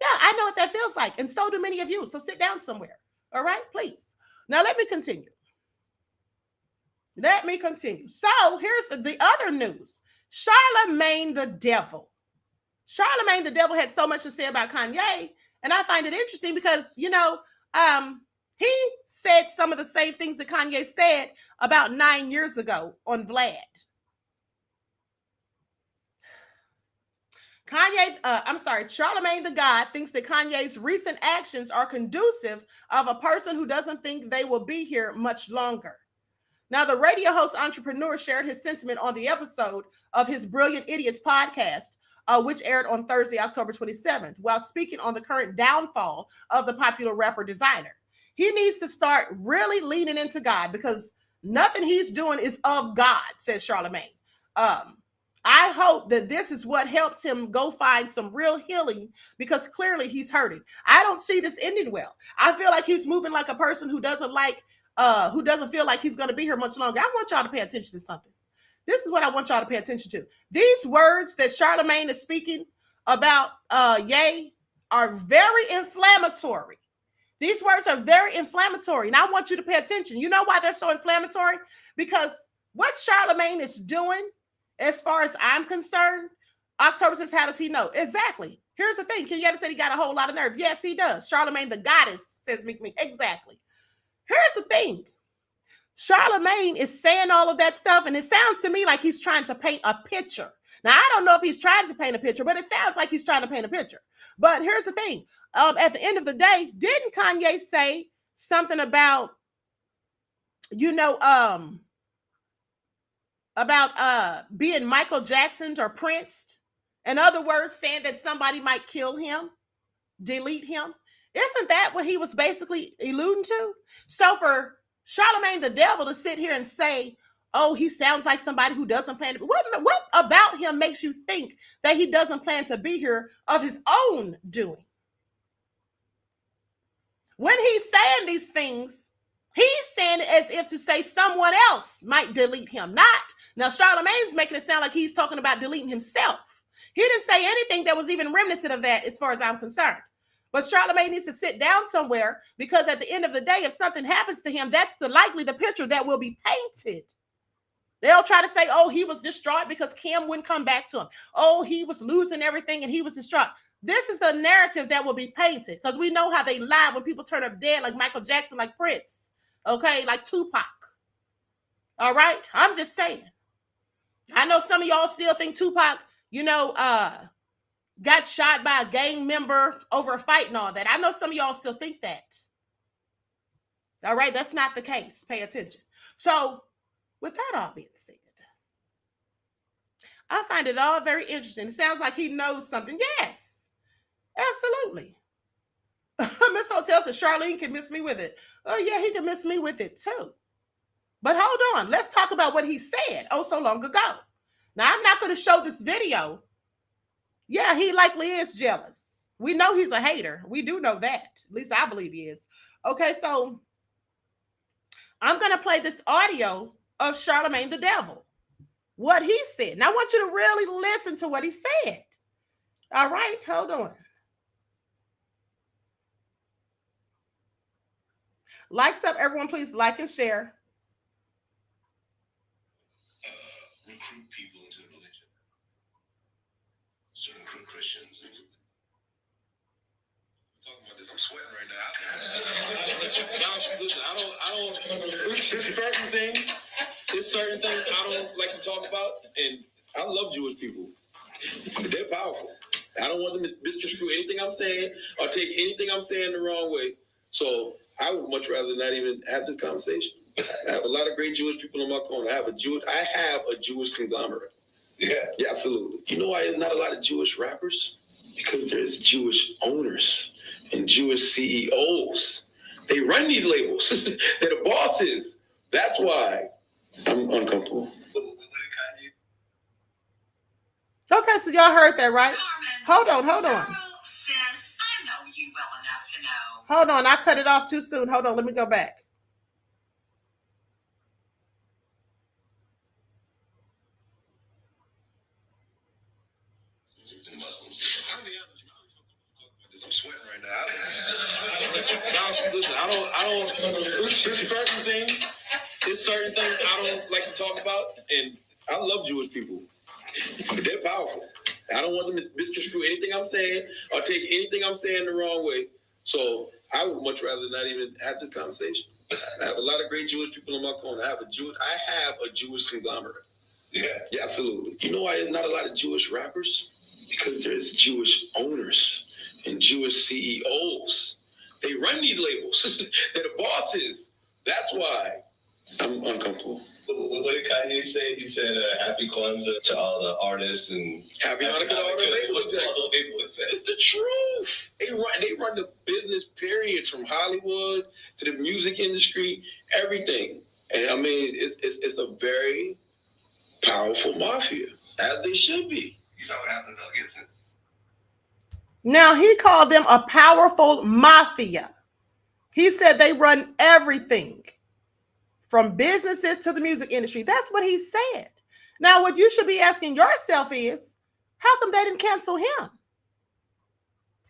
Yeah, I know what that feels like. And so do many of you. So sit down somewhere. All right, please. Now let me continue. Let me continue. So here's the other news. Charlamagne the Devil. Charlamagne the Devil had so much to say about Kanye, and I find it interesting because, you know, he said some of the same things that Kanye said about 9 years ago on Vlad. Charlamagne the God thinks that Kanye's recent actions are conducive of a person who doesn't think they will be here much longer. Now, the radio host entrepreneur shared his sentiment on the episode of his Brilliant Idiots podcast, which aired on Thursday, October 27th, while speaking on the current downfall of the popular rapper designer. He needs to start really leaning into God because nothing he's doing is of God, says Charlamagne. I hope that this is what helps him go find some real healing because clearly he's hurting. I don't see this ending well. I feel like he's moving like a person who doesn't feel like he's going to be here much longer. I want y'all to pay attention to something. This is what I want y'all to pay attention to. These words that Charlamagne is speaking about Ye are very inflammatory. These words are very inflammatory, and I want you to pay attention. You know why they're so inflammatory? Because what Charlamagne is doing, as far as I'm concerned, October says, how does he know? Exactly. Here's the thing. Kenyatta said he got a whole lot of nerve. Yes, he does. Charlamagne the Goddess says Meek. Exactly. Here's the thing. Charlamagne is saying all of that stuff, and it sounds to me like he's trying to paint a picture. Now, I don't know if he's trying to paint a picture, but it sounds like he's trying to paint a picture. But here's the thing. At the end of the day, didn't Kanye say something about, being Michael Jackson or Prince? In other words, saying that somebody might kill him, delete him. Isn't that what he was basically alluding to? So for Charlamagne the Devil to sit here and say, oh, he sounds like somebody who doesn't plan to, what about him makes you think that he doesn't plan to be here of his own doing? When he's saying these things, he's saying it as if to say someone else might delete him. Now, Charlamagne's making it sound like he's talking about deleting himself. He didn't say anything that was even reminiscent of that as far as I'm concerned. But Charlamagne needs to sit down somewhere because at the end of the day, if something happens to him, that's the picture that will be painted. They'll try to say, oh, he was distraught because Kim wouldn't come back to him. Oh, he was losing everything and he was distraught. This is the narrative that will be painted because we know how they lie when people turn up dead like Michael Jackson, like Prince, okay, like Tupac. All right? I'm just saying. I know some of y'all still think Tupac, got shot by a gang member over a fight and all that. I know some of y'all still think that. All right? That's not the case. Pay attention. So, with that all being said, I find it all very interesting. It sounds like he knows something. Yes, absolutely. Miss Hotel says, Charlene can miss me with it. Oh, yeah, he can miss me with it too. But hold on. Let's talk about what he said so long ago. Now, I'm not going to show this video. Yeah, he likely is jealous. We know he's a hater. We do know that. At least I believe he is. Okay, so I'm going to play this audio of Charlamagne the Devil. What he said. Now, I want you to really listen to what he said. All right, hold on. Likes up, everyone, please like and share. Recruit people into religion. Certain Christians. I'm talking about this. I'm sweating right now. Listen, there's certain things I don't like to talk about, and I love Jewish people. They're powerful. I don't want them to misconstrue anything I'm saying or take anything I'm saying the wrong way. So I would much rather not even have this conversation. I have a lot of great Jewish people in my corner. I have a Jewish conglomerate. Yeah, absolutely. You know why there's not a lot of Jewish rappers? Because there's Jewish owners and Jewish CEOs. They run these labels. They're the bosses. That's why I'm uncomfortable. Okay, so y'all heard that, right? Hold on. Hold on, I cut it off too soon. Hold on, let me go back. I'm sweating right now. Listen, I don't. There's certain things. There's certain things I don't like to talk about, and I love Jewish people, but they're powerful. I don't want them to misconstrue anything I'm saying or take anything I'm saying the wrong way. So I would much rather not even have this conversation. I have a lot of great Jewish people in my corner. I have a Jewish conglomerate. Yeah, absolutely. You know why there's not a lot of Jewish rappers? Because there's Jewish owners and Jewish CEOs. They run these labels. They're the bosses. That's why I'm uncomfortable. What did Kanye say? He said, happy Kwanzaa to all the artists and happy Hanukkah to all the label executives. It's the truth. They run the business, period, from Hollywood to the music industry, everything. And I mean, it's a very powerful mafia, as they should be. You saw what happened to Mel Gibson. Now, he called them a powerful mafia. He said they run everything from businesses to the music industry. That's what he said. Now, what you should be asking yourself is, how come they didn't cancel him?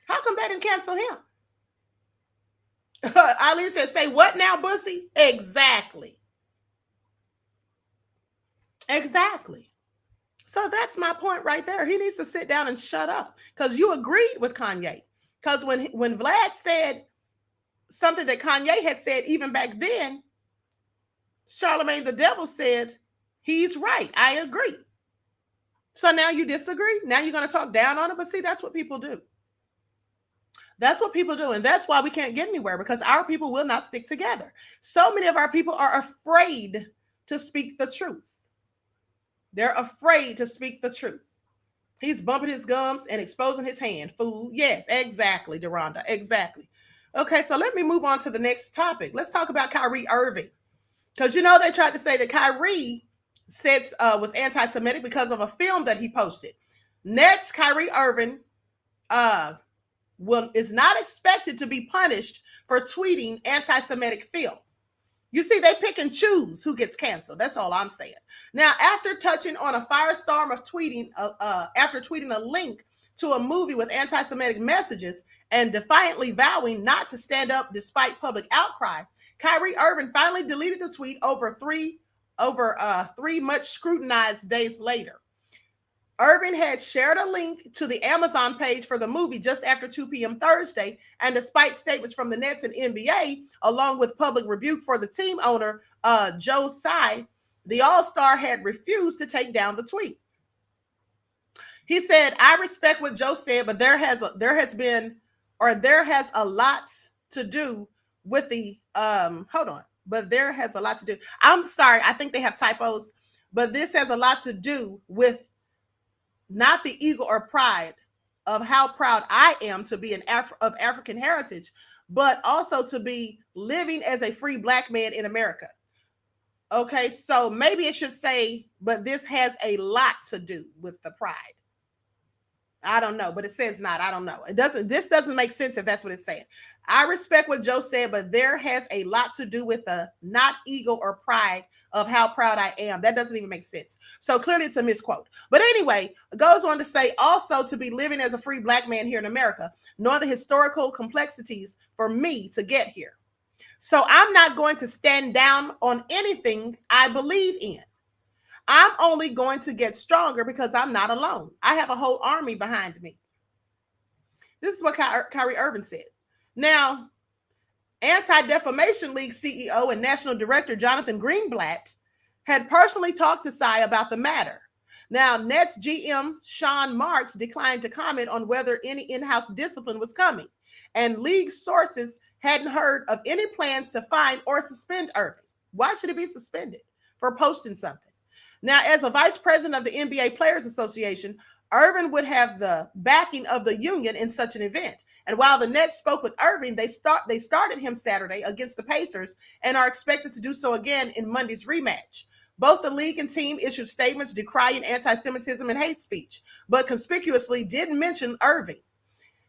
How come they didn't cancel him? Ali said, say what now, Bussy? Exactly. Exactly. So that's my point right there. He needs to sit down and shut up, because you agreed with Kanye. Because when Vlad said something that Kanye had said even back then, Charlamagne the Devil said, he's right. I agree. So now you disagree. Now you're going to talk down on it. But see, that's what people do. That's what people do. And that's why we can't get anywhere, because our people will not stick together. So many of our people are afraid to speak the truth. They're afraid to speak the truth. He's bumping his gums and exposing his hand. Fool. Yes, exactly, Deronda. Exactly. Okay, so let me move on to the next topic. Let's talk about Kyrie Irving. Because, you know, they tried to say that Kyrie was anti-Semitic because of a film that he posted. Next, Kyrie Irving is not expected to be punished for tweeting anti-Semitic film. You see, they pick and choose who gets canceled. That's all I'm saying. Now, after touching on a firestorm of tweeting, after tweeting a link to a movie with anti-Semitic messages and defiantly vowing not to stand up despite public outcry, Kyrie Irving finally deleted the tweet over three much scrutinized days later. Irving had shared a link to the Amazon page for the movie just after 2 p.m. Thursday, and despite statements from the Nets and NBA, along with public rebuke for the team owner, Joe Tsai, the All-Star had refused to take down the tweet. He said, I respect what Joe said, but there has a lot to do with the, but there has a lot to do. I'm sorry, I think they have typos, but this has a lot to do with not the ego or pride of how proud I am to be of African heritage, but also to be living as a free Black man in America. Okay, so maybe it should say, but this has a lot to do with the pride. I don't know, but it says not. I don't know. This doesn't make sense if that's what it's saying. I respect what Joe said, but there has a lot to do with the not ego or pride of how proud I am. That doesn't even make sense. So clearly it's a misquote. But anyway, it goes on to say also to be living as a free Black man here in America, knowing the historical complexities for me to get here. So I'm not going to stand down on anything I believe in. I'm only going to get stronger because I'm not alone. I have a whole army behind me. This is what Kyrie Irving said. Now, Anti-Defamation League CEO and National Director Jonathan Greenblatt had personally talked to Tsai about the matter. Now, Nets GM Sean Marks declined to comment on whether any in-house discipline was coming, and league sources hadn't heard of any plans to fine or suspend Irving. Why should he be suspended? For posting something. Now, as a vice president of the NBA Players Association, Irving would have the backing of the union in such an event. And while the Nets spoke with Irving, they started him Saturday against the Pacers and are expected to do so again in Monday's rematch. Both the league and team issued statements decrying anti-Semitism and hate speech, but conspicuously didn't mention Irving.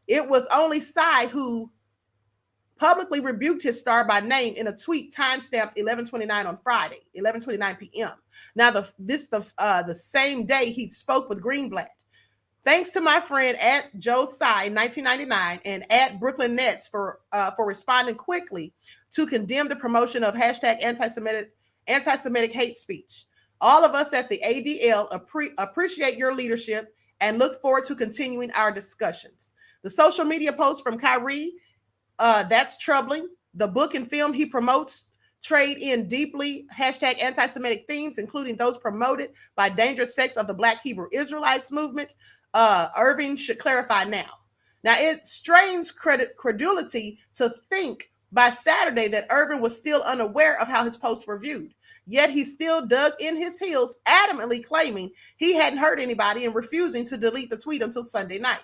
It was only Tsai who publicly rebuked his star by name in a tweet timestamped 11:29 on Friday, 11:29 p.m. Now, the same day he spoke with Greenblatt. Thanks to my friend at Joe Tsai 1999 and at Brooklyn Nets for responding quickly to condemn the promotion of hashtag anti-Semitic hate speech. All of us at the ADL appreciate your leadership and look forward to continuing our discussions. The social media post from Kyrie, that's troubling. The book and film he promotes trade in deeply #anti-Semitic themes, including those promoted by Dangerous Sects of the Black Hebrew Israelites movement. Irving should clarify now. Now, it strains credulity to think by Saturday that Irving was still unaware of how his posts were viewed. Yet he still dug in his heels, adamantly claiming he hadn't hurt anybody and refusing to delete the tweet until Sunday night.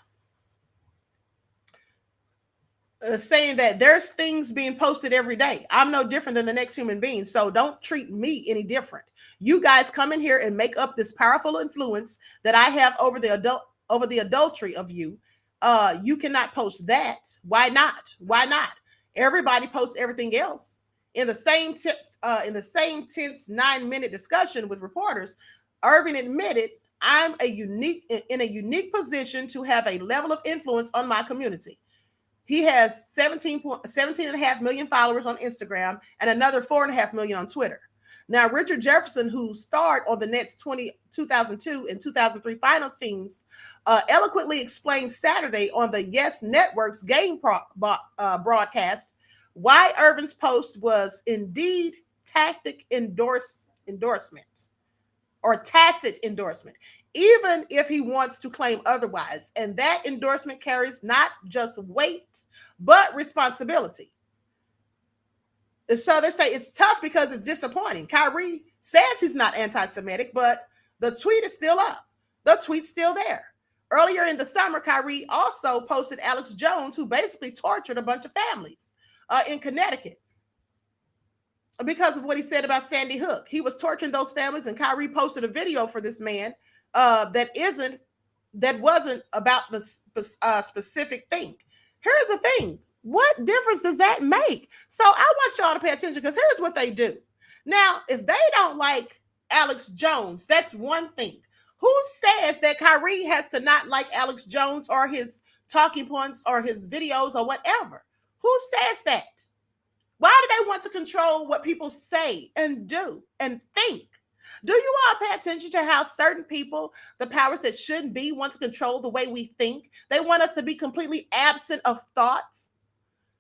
Saying that there's things being posted every day. I'm no different than the next human being, so don't treat me any different. You guys come in here and make up this powerful influence that I have over the adultery of you. You cannot post that. Why not? Why not? Everybody posts everything else. In the same tense 9-minute discussion with reporters, Irving admitted, I'm in a unique position to have a level of influence on my community. He has 17.5 million followers on Instagram and another 4.5 million on Twitter. Now, Richard Jefferson, who starred on the Nets 2002 and 2003 finals teams, eloquently explained Saturday on the Yes Network's game broadcast why Irving's post was indeed tacit endorsement, even if he wants to claim otherwise. And that endorsement carries not just weight, but responsibility. And so they say it's tough because it's disappointing. Kyrie says he's not anti-Semitic, but the tweet is still up. The tweet's still there. Earlier in the summer, Kyrie also posted Alex Jones, who basically tortured a bunch of families in Connecticut because of what he said about Sandy Hook. He was torturing those families, and Kyrie posted a video for this man that wasn't about the specific thing. Here's the thing. What difference does that make? So I want y'all to pay attention, because here's what they do. Now, if they don't like Alex Jones, that's one thing. Who says that Kyrie has to not like Alex Jones or his talking points or his videos or whatever? Who says that? Why do they want to control what people say and do and think? Do you all pay attention to how certain people, the powers that shouldn't be, want to control the way we think? They want us to be completely absent of thoughts,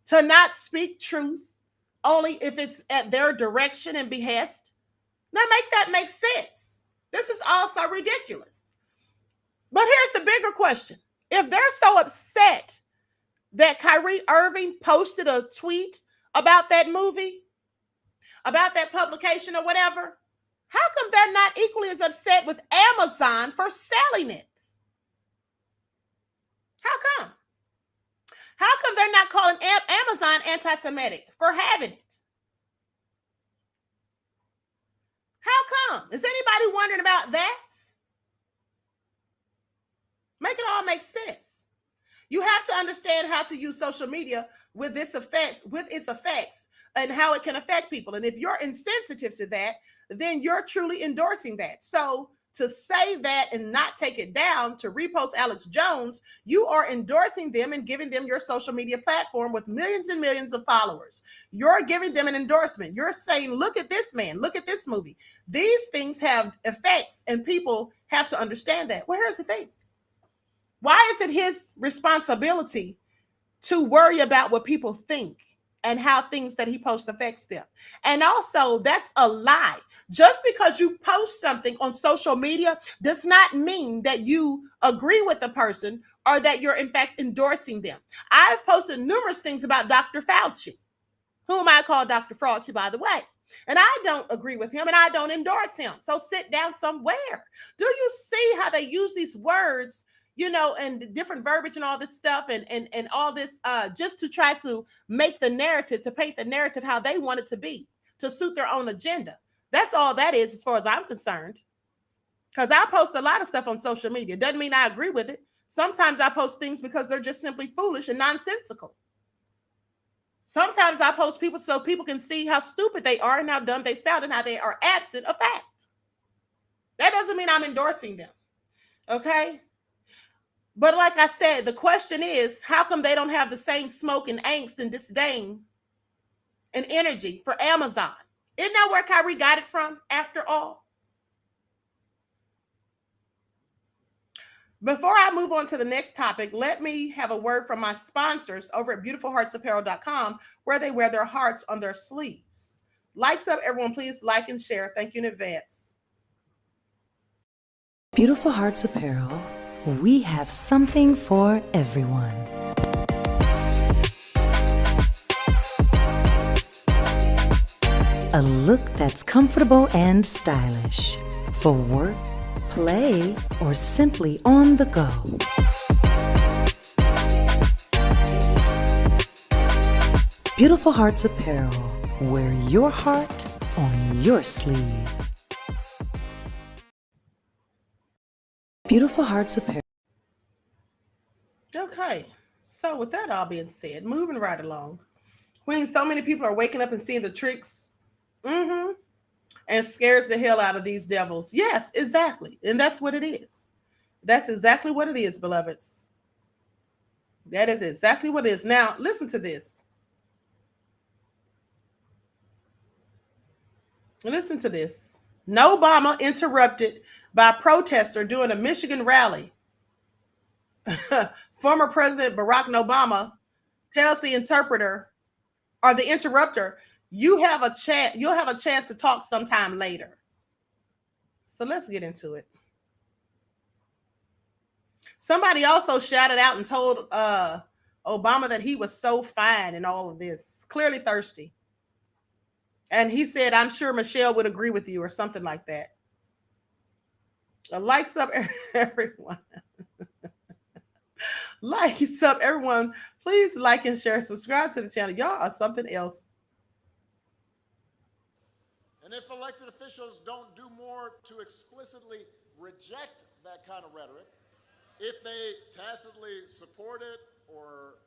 to not speak truth, only if it's at their direction and behest. Now make that make sense. This is also ridiculous. But here's the bigger question. If they're so upset that Kyrie Irving posted a tweet about that movie, about that publication or whatever, how come they're not equally as upset with Amazon for selling it? How come? How come they're not calling Amazon anti-Semitic for having it? How come? Is anybody wondering about that? Make it all make sense. You have to understand how to use social media with its effects and how it can affect people. And if you're insensitive to that, then you're truly endorsing that. So to say that and not take it down, to repost Alex Jones, you are endorsing them and giving them your social media platform with millions and millions of followers. You're giving them an endorsement. You're saying, look at this man, look at this movie. These things have effects, and people have to understand that. Well, here's the thing. Why is it his responsibility to worry about what people think and how things that he posts affects them? And also, that's a lie. Just because you post something on social media does not mean that you agree with the person or that you're in fact endorsing them. I've posted numerous things about Dr. Fauci, whom I call Dr. Fauci, by the way. And I don't agree with him and I don't endorse him. So sit down somewhere. Do you see how they use these words, and different verbiage and all this stuff and all this just to try to make the narrative, to paint the narrative how they want it to be, to suit their own agenda? That's all that is, as far as I'm concerned. Because I post a lot of stuff on social media. Doesn't mean I agree with it. Sometimes I post things because they're just simply foolish and nonsensical. Sometimes I post people so people can see how stupid they are and how dumb they sound and how they are absent of fact. That doesn't mean I'm endorsing them. Okay? But like I said, the question is, how come they don't have the same smoke and angst and disdain and energy for Amazon? Isn't that where Kyrie got it from, after all? Before I move on to the next topic, let me have a word from my sponsors over at beautifulheartsapparel.com, where they wear their hearts on their sleeves. Likes up, everyone. Please like and share. Thank you in advance. Beautiful Hearts Apparel, we have something for everyone. A look that's comfortable and stylish for work, play, or simply on the go. Beautiful Hearts Apparel, wear your heart on your sleeve. Beautiful Hearts Apparel. Okay, so with that all being said, moving right along. Queen, so many people are waking up and seeing the tricks. And scares the hell out of these devils. Yes, exactly. And that's what it is. That's exactly what it is, beloveds. That is exactly what it is. Now, listen to this. Listen to this. No Obama interrupted by a protester during a Michigan rally. Former President Barack Obama tells the interpreter or the interrupter, you'll have a chance to talk sometime later. So let's get into it. Somebody also shouted out and told Obama that he was so fine in all of this, clearly thirsty. And he said, I'm sure Michelle would agree with you, or something like that. Likes up, everyone. Likes up, everyone. Please like and share, subscribe to the channel. Y'all are something else. And if elected officials don't do more to explicitly reject that kind of rhetoric, if they tacitly support it or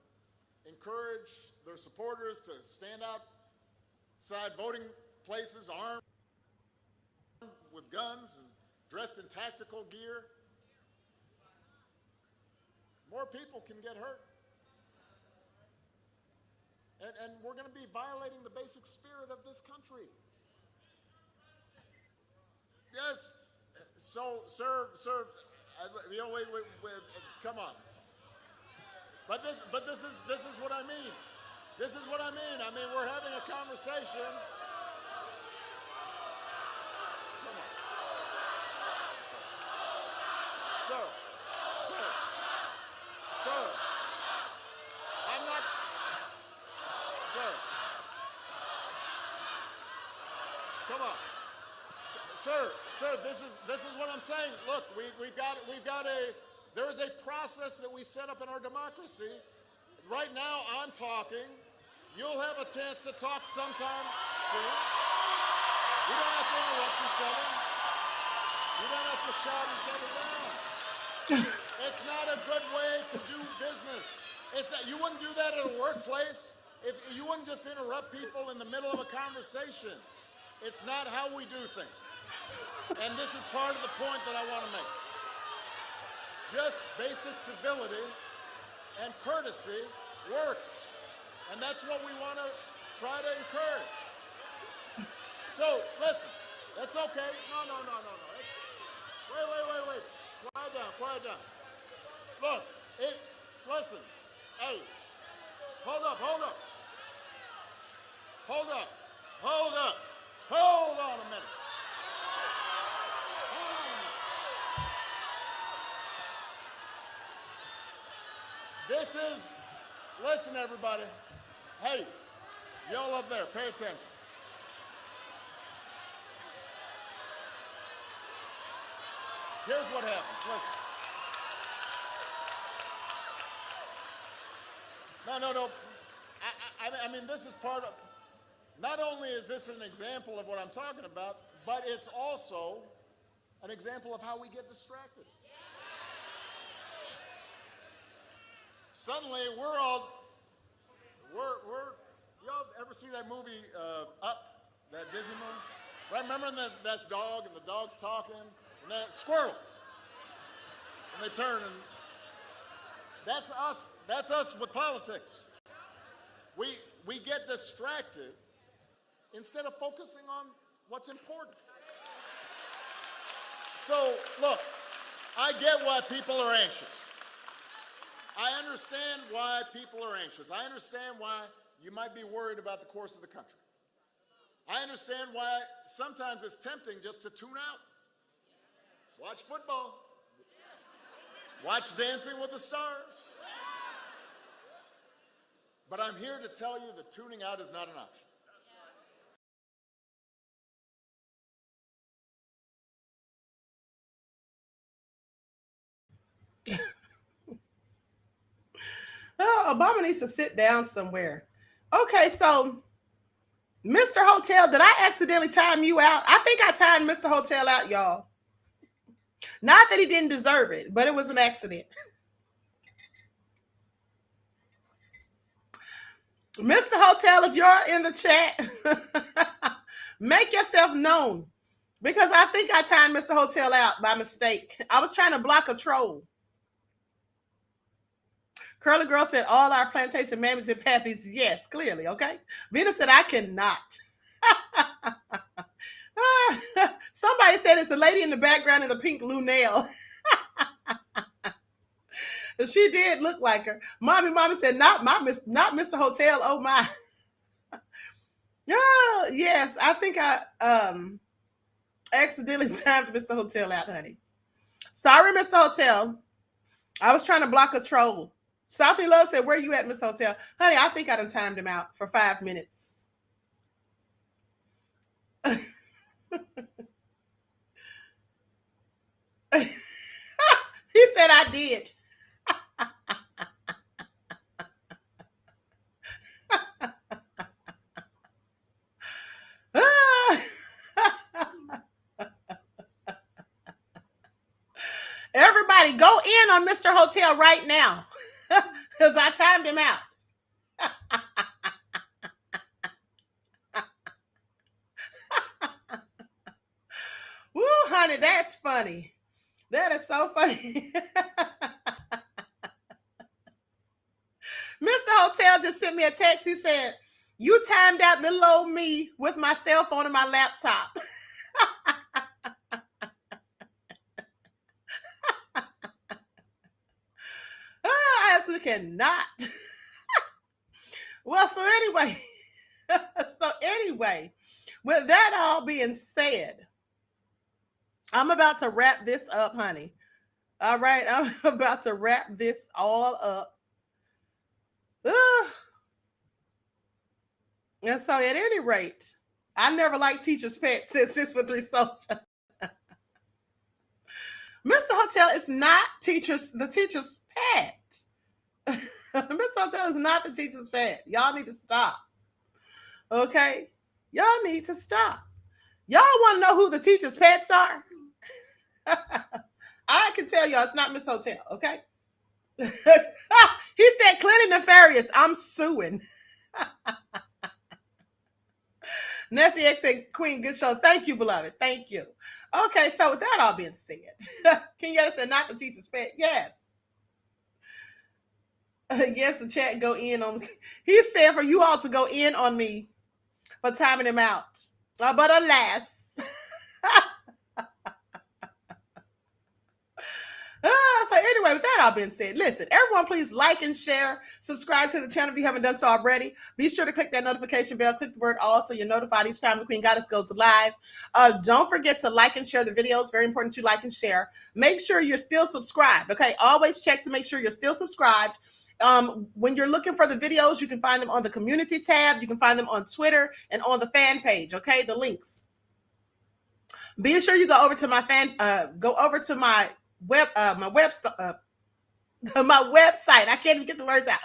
encourage their supporters to stand outside voting places armed with guns and dressed in tactical gear, more people can get hurt. And we're going to be violating the basic spirit of this country. Yes. So, sir, wait, come on. But this is what I mean. This is what I mean. I mean, we're having a conversation. Come on. Sir. I'm not. Sir. Come on. Sir, this is what I'm saying. Look, there is a process that we set up in our democracy. Right now, I'm talking. You'll have a chance to talk sometime soon. We don't have to interrupt each other. We don't have to shout each other down. It's not a good way to do business. You wouldn't do that at a workplace. If you wouldn't just interrupt people in the middle of a conversation. It's not how we do things. And this is part of the point that I want to make. Just basic civility and courtesy works. And that's what we want to try to encourage. So, listen, that's okay. No. Wait. Quiet down. Look, listen. Hey, hold up. Hold on a minute. Listen, everybody. Hey, y'all up there, pay attention. Here's what happens. Listen. No. I mean, this is part of. Not only is this an example of what I'm talking about, but it's also an example of how we get distracted. Suddenly, y'all ever see that movie, Up, that Disney movie? Right, remember that's dog, and the dog's talking, and that squirrel, and they turn, and that's us with politics. We get distracted instead of focusing on what's important. So, look, I get why people are anxious. I understand why people are anxious. I understand why you might be worried about the course of the country. I understand why sometimes it's tempting just to tune out. Watch football. Watch Dancing with the Stars. But I'm here to tell you that tuning out is not an option. Oh, Obama needs to sit down somewhere. Okay, so Mr. Hotel, did I accidentally time you out? I think I timed Mr. Hotel out, y'all. Not that he didn't deserve it, but it was an accident. Mr. Hotel, if you're in the chat, make yourself known, because I think I timed Mr. Hotel out by mistake. I was trying to block a troll. Curly Girl said, all our plantation mammies and pappies. Yes, clearly, okay? Venus said, I cannot. Somebody said it's the lady in the background in the pink Lunel. She did look like her. Mommy said, not Mr. Hotel. Oh my. Yes, I think I accidentally timed Mr. Hotel out, honey. Sorry, Mr. Hotel. I was trying to block a troll. Sophie Love said, where you at, Mr. Hotel? Honey, I think I done timed him out for 5 minutes. He said I did. Everybody go in on Mr. Hotel right now, because I timed him out. Woo, honey, that's funny. That is so funny. Mr. Hotel just sent me a text. He said, you timed out little old me with my cell phone and my laptop. I absolutely cannot. Well, so anyway, with that all being said, I'm about to wrap this up, honey. All right, I'm about to wrap this all up. And so at any rate, I never liked teacher's pet since 6'3" soldier. Mr. Hotel is not the teacher's pet. Mr. Hotel is not the teacher's pet. Y'all need to stop. Okay? Y'all need to stop. Y'all want to know who the teacher's pets are? I can tell y'all it's not Mr. Hotel, okay? He said, Clinton nefarious. I'm suing. Nessie X said, Queen, good show. Thank you, beloved. Thank you. Okay, so with that all being said, Kenyatta said, not the teacher's pet. Yes. Yes, the chat go in on. He said for you all to go in on me for timing him out. But alas. So anyway, with that all being said, listen, everyone please like and share, subscribe to the channel if you haven't done so already. Be sure to click that notification bell, click the word all so you're notified each time the Queen Goddess goes live. Don't forget to like and share the videos. Very important to like and share. Make sure you're still subscribed, okay? Always check to make sure you're still subscribed. When you're looking for the videos, you can find them on the community tab. You can find them on Twitter and on the fan page, okay? The links. Be sure you go over to my my website. I can't even get the words out.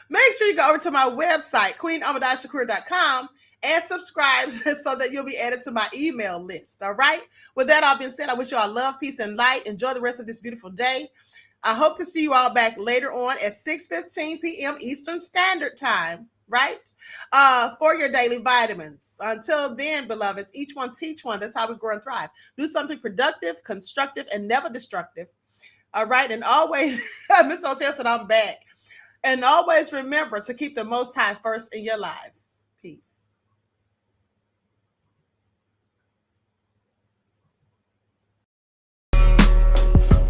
Make sure you go over to my website, QueenAhmadiyyah.com, and subscribe so that you'll be added to my email list. All right. With that all being said, I wish you all love, peace, and light. Enjoy the rest of this beautiful day. I hope to see you all back later on at 6:15 p.m. Eastern Standard Time, right? For your daily vitamins. Until then, beloveds, each one teach one. That's how we grow and thrive. Do something productive, constructive, and never destructive. All right. And always, Mr. Hotel said I'm back. And always remember to keep the Most High first in your lives. Peace.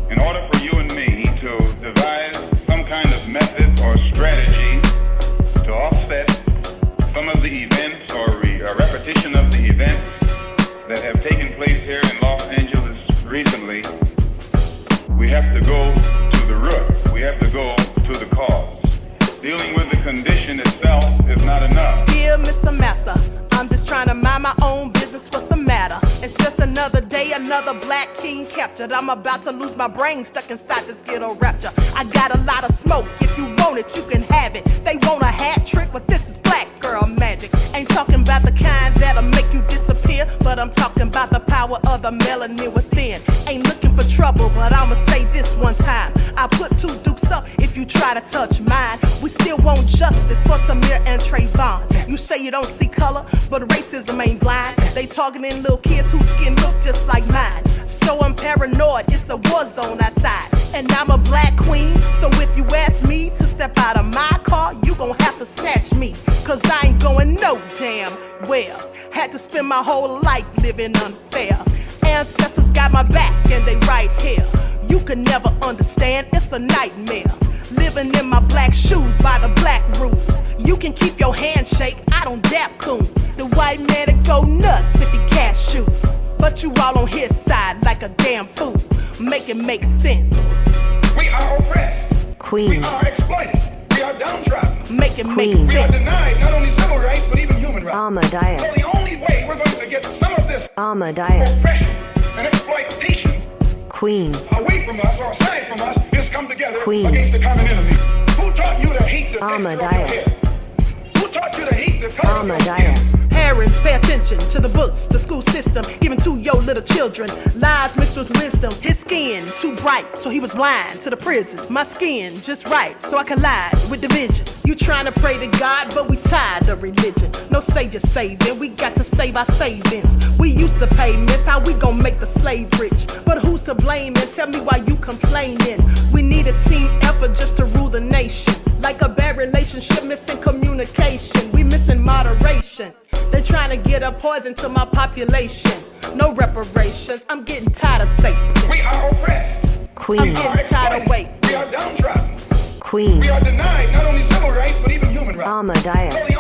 in order for you and me to devise some kind of method or strategy to offset some of the events or a repetition of the events that have taken place here in Los Angeles recently, we have to go to the root. We have to go to the cause. Dealing with the condition itself is not enough. Dear Mr. Massa, I'm just trying to mind my own business. What's the matter? It's just another day, another black king captured. I'm about to lose my brain, stuck inside this ghetto rapture. I got a lot of smoke. If you want it, you can have it. They want a hat trick, but this is black girl magic. Ain't talking about the kind that'll make you disappear, but I'm talking about the power of the melanin within. Ain't looking for trouble, but I'ma say this one time. I put 2 dukes up if you try to touch mine. We still want justice for Samir and Trayvon. You say you don't see color, but racism ain't blind. They targeting little kids whose skin look just like mine. So I'm paranoid, it's a war zone outside. And I'm a black queen, so if you ask me to step out of my car, you gon' have to snatch me. Cause I ain't going no damn well. Had to spend my whole life living unfair. Ancestors got my back and they right here. You can never understand, it's a nightmare. Living in my black shoes by the black rules. You can keep your handshake, I don't dap coons. The white man that go nuts if he cash you. But you all on his side like a damn fool. Make it make sense. We are oppressed. Queen. We are exploited. We are downtrodden. Make it make Queen. We are sense. denied not only civil rights, but even human rights. Ahmadiyyah. So the only way we're going to get some of this Ahmadiyyah. oppression and exploitation Queen. away from us or aside from us is come together Queen. against the common enemy. Who taught you to hate the texture of your Ahmadiyyah. hair? Who taught you to hate the color of your skin? Ahmadiyyah. Parents, pay attention to the books, the school system, even to your little children. Lies mixed with wisdom. His skin too bright, so he was blind to the prison. My skin just right, so I collide with division. You trying to pray to God, but we tired of religion. No savior saving, we got to save our savings. We used to pay miss, how we gon' make the slave rich? But who's to blame, and tell me why you complaining? We need a team effort just to rule the nation. Like a bad relationship, missing communication. We missing moderation. They're trying to get a poison to my population. No reparations. I'm getting tired of Satan. We are oppressed. Queen. I'm getting tired of waiting. We are downtrodden. Queen. We are denied not only civil rights, but even human rights. Ahmadiyyah. So the